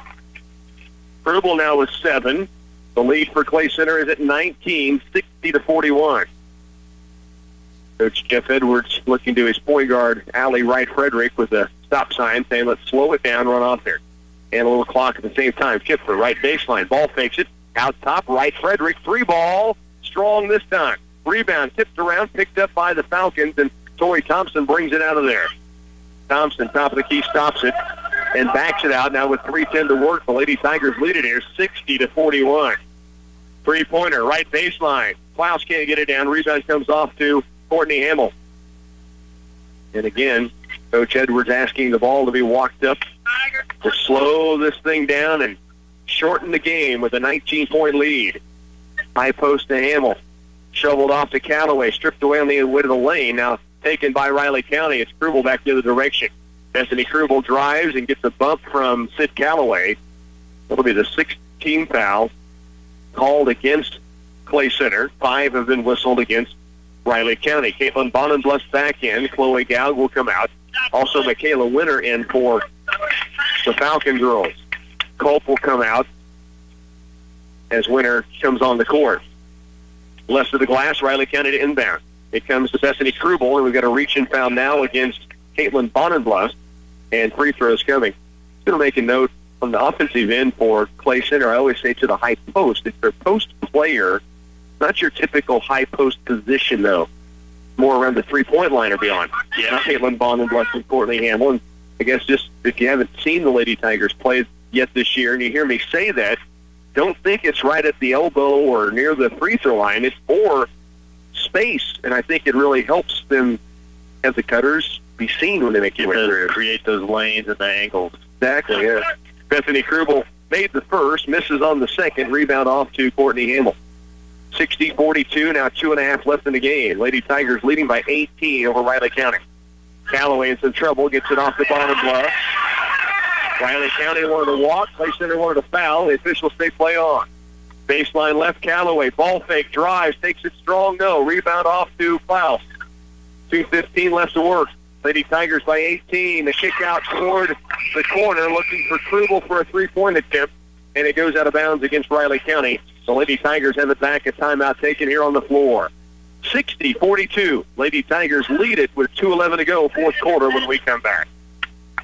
N: Krubel now with 7. The lead for Clay Center is at 19, 60-41. Coach Jeff Edwards looking to his point guard, Allie Wright Frederick, with a stop sign saying, let's slow it down, run off there. and a little clock at the same time. Kipfer, right baseline. Ball fakes it. Out top, right Frederick. 3-ball. Strong this time. Rebound tipped around, picked up by the Falcons, and Torrey Thompson brings it out of there. Thompson, top of the key, stops it and backs it out. Now with 3:10 to work, the Lady Tigers lead it here 60-41. Three-pointer, right baseline. Klaus can't get it down. Rebound comes off to Courtney Hamill. And again, Coach Edwards asking the ball to be walked up to slow this thing down and shorten the game with a 19-point lead. High post to Hamill. Shoveled off to Callaway. Stripped away on the way to the lane. Now taken by Riley County. It's Krubel back the other direction. Destiny Krubel drives and gets a bump from Sid Callaway. That'll be the 16th foul called against Clay Center. 5 have been whistled against Riley County. Caitlin Bonenblust back in. Chloe Gowd will come out. Also Michaela Winter in for the Falcon girls. Culp will come out as Winter comes on the court. Left of the glass, Riley County to inbound. It comes to Destiny Krubel, and we've got a reach-in foul now against Caitlin Bonenblust, and free throws coming. Just going to make a note on the offensive end for Clay Center. I always say to the high post. It's their post player, not your typical high post position, though. More around the three-point line or beyond. Yeah, not Caitlin Bonenblust and Courtney Hamill. And I guess just if you haven't seen the Lady Tigers play yet this year, and you hear me say that, don't think it's right at the elbow or near the free throw line. It's more space, and I think it really helps them as the cutters be seen when they make it through.
J: Create those lanes and the angles.
N: Exactly, yeah. Bethany Krubel made the first, misses on the second, rebound off to Courtney Hamill. 60-42, now 2.5 left in the game. Lady Tigers leading by 18 over Riley County. Callaway in some trouble, gets it off the bottom bluff. Riley County wanted to walk, Clay Center wanted to foul. The officials say play on. Baseline left, Callaway. Ball fake, drives, takes it strong, no. Rebound off to Klaus. 2:15 left to work. Lady Tigers by 18. The kick out toward the corner, looking for Krubel for a three-point attempt, and it goes out of bounds against Riley County. The Lady Tigers have it back. A timeout taken here on the floor. 60-42. Lady Tigers lead it with 2:11 to go, fourth quarter, when we come back.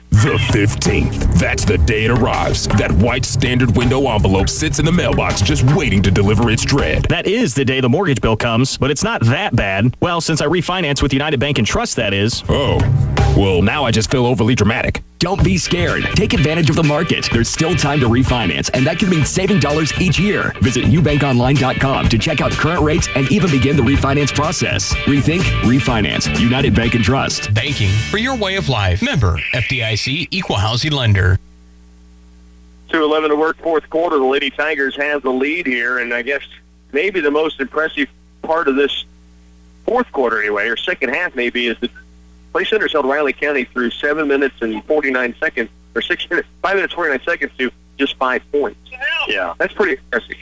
K: The 15th. That's the day it arrives. That white standard window envelope sits in the mailbox just waiting to deliver its dread.
M: That is the day the mortgage bill comes, but it's not that bad. Well, since I refinance with United Bank and Trust, that is.
K: Oh. Well, now I just feel overly dramatic.
O: Don't be scared. Take advantage of the market. There's still time to refinance, and that could mean saving dollars each year. Visit ubankonline.com to check out current rates and even begin the refinance process. Rethink, refinance. United Bank and Trust.
P: Banking for your way of life. Member FDIC Equal Housing Lender.
N: 2:11 to work, fourth quarter. The Lady Tigers have the lead here, and I guess maybe the most impressive part of this fourth quarter anyway, or second half maybe, is that Clay Center's held Riley County through 7 minutes and 49 seconds, or 6 minutes, 5 minutes, 49 seconds to just 5 points.
J: Yeah.
N: That's pretty impressive.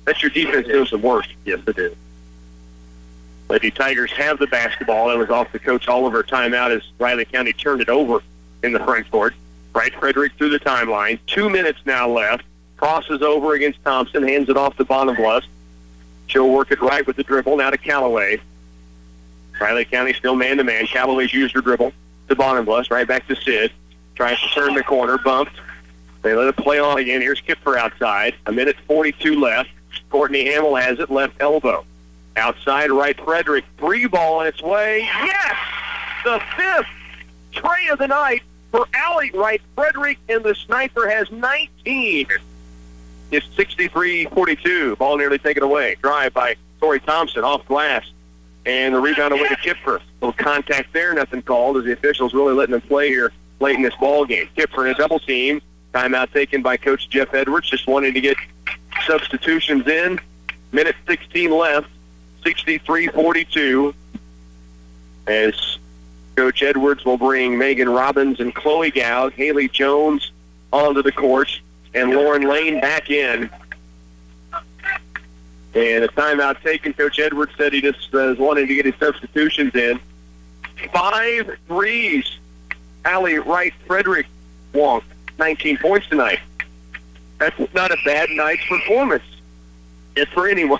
N: That's your defense doing some work.
J: Yes, it is.
N: Lady Tigers have the basketball. It was off the Coach Oliver timeout as Riley County turned it over in the front court. Right Frederick through the timeline. 2 minutes now left. Crosses over against Thompson, hands it off to Bonenblust. She'll work it right with the dribble, now to Callaway. Riley County still man-to-man. Callaway's used her dribble to Bonenblust, right back to Sid. Tries to turn the corner, bumped. They let it play on again. Here's Kipfer outside. 1:42 left. Courtney Hamill has it, left elbow. Outside, right Frederick. 3-ball on its way. Yes! The 5th tray of the night for Allie Wright Frederick, and the sniper has 19. It's 63-42. Ball nearly taken away. Drive by Torrey Thompson off glass. And the rebound away to Kipfer. Little contact there, nothing called, as the officials really letting them play here late in this ball game. Kipfer in a double team. Timeout taken by Coach Jeff Edwards, just wanting to get substitutions in. 1:16 left. 63-42. As Coach Edwards will bring Megan Robbins and Chloe Gowd, Haley Jones onto the court, and Lauren Lane back in. And a timeout taken. Coach Edwards said he just was wanting to get his substitutions in. 5 threes. Allie Wright Frederick Wonk, 19 points tonight. That's not a bad night's performance. It's for anyone.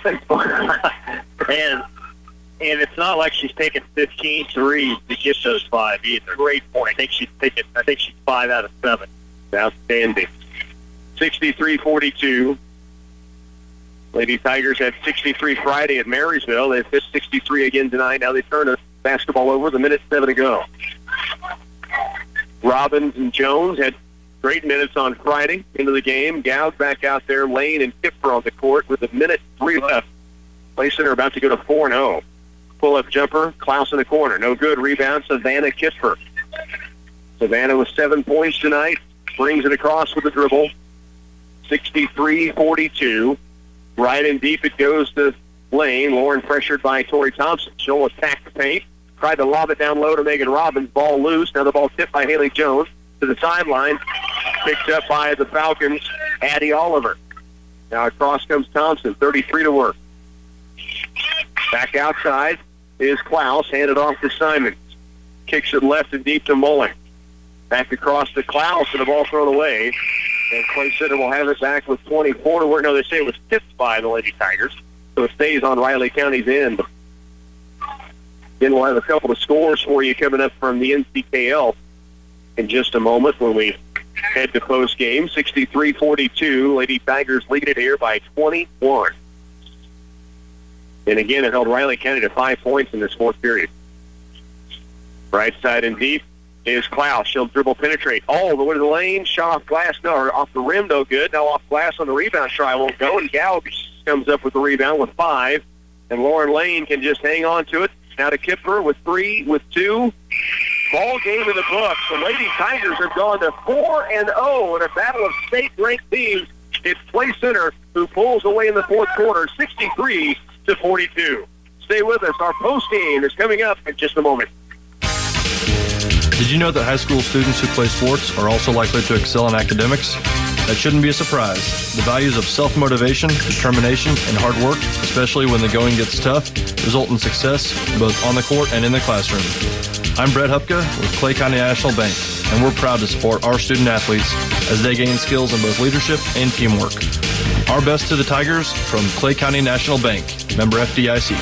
J: and it's not like she's taking 15 threes to get those 5 either.
N: Great point.
J: I think she's 5 out of 7.
N: Outstanding. 63-42. Lady Tigers had 63 Friday at Marysville. They've hit 63 again tonight. Now they turn the basketball over with 1:07 to go. Robbins and Jones had great minutes on Friday into the game. Gowd back out there. Lane and Kipper on the court with 1:03 left. Clay Center about to go to 4-0. Pull-up jumper. Klaus in the corner. No good. Rebound. Savannah Kipper. Savannah with 7 points tonight. Brings it across with the dribble. 63-42. Right and deep it goes to Lane. Lauren pressured by Tori Thompson. She'll attack the paint. Tried to lob it down low to Megan Robbins. Ball loose. Now the ball tipped by Haley Jones to the sideline. Picked up by the Falcons, Addie Oliver. Now across comes Thompson. 33 to work. Back outside is Klaus. Handed off to Simons. Kicks it left and deep to Mullen. Back across to Klaus and the ball thrown away. And Clay Center will have it back with 24 to work. No, they say it was tipped by the Lady Tigers. So it stays on Riley County's end. Then we'll have a couple of scores for you coming up from the NCKL in just a moment when we head to post game. 63-42. Lady Tigers lead it here by 21. And again, it held Riley County to 5 points in this fourth period. Right side and deep is Klaus. She'll dribble penetrate all the way to the lane. Shot off glass. No, or off the rim, no good. Now off glass on the rebound try won't go. And Gowd comes up with the rebound with 5. And Lauren Lane can just hang on to it. Now to Kipper with 3, with 2. Ball game in the books. The Lady Tigers have gone to 4-0 in a battle of state-ranked teams. It's Clay Center who pulls away in the fourth quarter, 63-42. Stay with us. Our post game is coming up in just a moment.
C: Did you know that high school students who play sports are also likely to excel in academics? That shouldn't be a surprise. The values of self-motivation, determination, and hard work, especially when the going gets tough, result in success both on the court and in the classroom. I'm Brett Hupka with Clay County National Bank, and we're proud to support our student athletes as they gain skills in both leadership and teamwork. Our best to the Tigers from Clay County National Bank, member FDIC.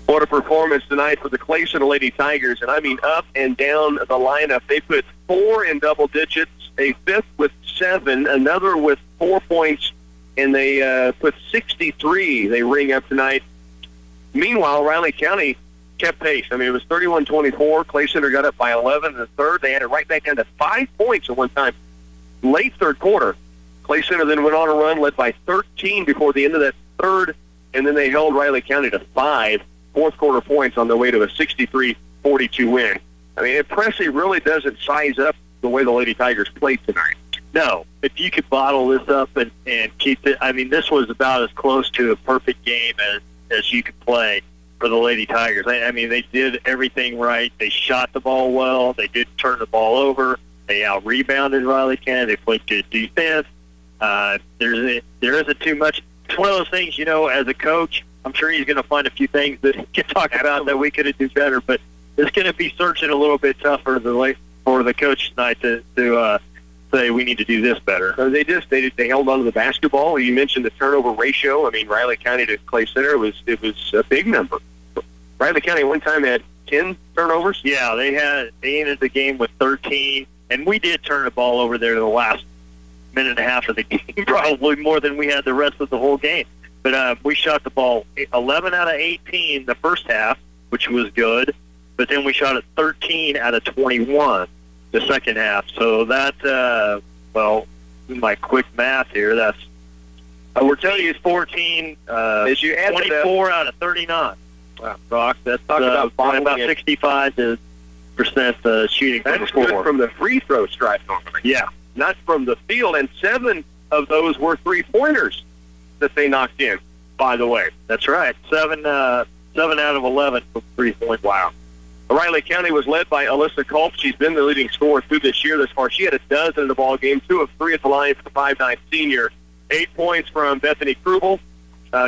N: What a performance tonight for the Clay Center Lady Tigers, and I mean up and down the lineup. They put 4 in double digits, a fifth with 7, another with 4 points, and they put 63. They ring up tonight. Meanwhile, Riley County kept pace. I mean, it was 31-24. Clay Center got up by 11 in the third. They had it right back down to 5 points at one time. Late third quarter, Clay Center then went on a run, led by 13 before the end of that third, and then they held Riley County to 5 fourth quarter points on their way to a 63-42 win. I mean, Pressey really doesn't size up the way the Lady Tigers played tonight.
J: No, if you could bottle this up and keep it, I mean, this was about as close to a perfect game as you could play for the Lady Tigers. I mean, they did everything right. They shot the ball well. They did turn the ball over. They out-rebounded Riley County. They played good defense. There isn't too much. It's one of those things, you know, as a coach, I'm sure he's going to find a few things that he can talk about that we could have done better, but it's going to be searching a little bit tougher for the coach tonight to say we need to do this better.
N: So they held on to the basketball. You mentioned the turnover ratio. I mean, Riley County to Clay Center it was a big number. Riley County one time had 10 turnovers.
J: Yeah, they ended the game with 13, and we did turn the ball over there the last minute and a half of the game, probably more than we had the rest of the whole game. But we shot the ball 11 out of 18 the first half, which was good. But then we shot it 13 out of 21 the second half. So that, my quick math here, that's we're telling you it's 14.
N: As you add
J: 24 out of 39. Wow, Brock, that's
N: about
J: 65% shooting from the floor.
N: Good from the free throw stripe normally.
J: Yeah,
N: not from the field, and 7 of those were 3-pointers that they knocked in, by the way.
J: That's right. 7 out of 11 from 3-point.
N: Wow. Riley County was led by Alyssa Culp. She's been the leading scorer through this year thus far. She had a dozen in the ball game, 2 of 3 at the line for the 5'9" senior. 8 points from Bethany Krubel.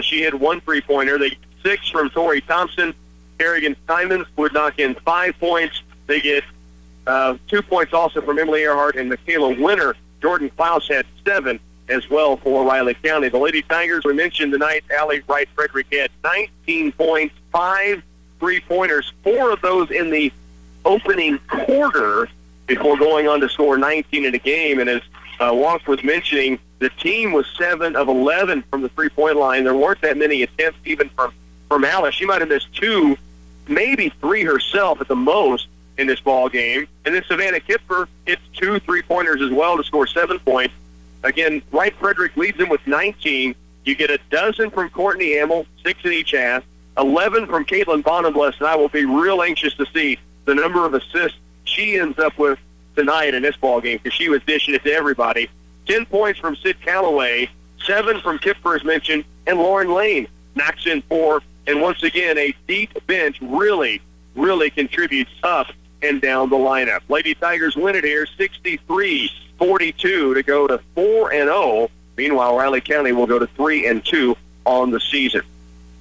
N: She had 1 3-pointer. They 6 from Tori Thompson. Kerrigan Simons would knock in 5 points. They get 2 points also from Emily Earhart and Michaela Winter. Jordan Klaus had 7 as well for Riley County. The Lady Tigers, we mentioned tonight, Allie Wright Frederick had 19 points, 5 3-pointers, 4 of those in the opening quarter. before going on to score 19 in a game. And as Wonk was mentioning, the team was 7 of 11 from the three-point line. There weren't that many attempts even from Alice. She might have missed 2, maybe 3 herself at the most in this ball game. And then Savannah Kipfer hits 2 3-pointers as well to score 7 points. Again, Wright Frederick leads them with 19. You get a dozen from Courtney Amel, 6 in each half, 11 from Caitlin Bonenbless, and I will be real anxious to see the number of assists she ends up with tonight in this ball game because she was dishing it to everybody. 10 points from Sid Calloway, 7 from Kipfer as mentioned, and Lauren Lane knocks in 4. And once again, a deep bench really contributes up and down the lineup. Lady Tigers win it here, 63-42 to go to 4-0. Meanwhile, Riley County will go to 3-2 on the season.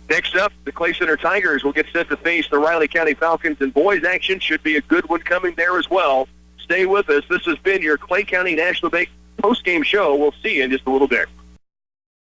N: Next up, the Clay Center Tigers will get set to face the Riley County Falcons, and boys action should be a good one coming there as well. Stay with us. This has been your Clay County National Bank post-game show. We'll see you in just a little bit.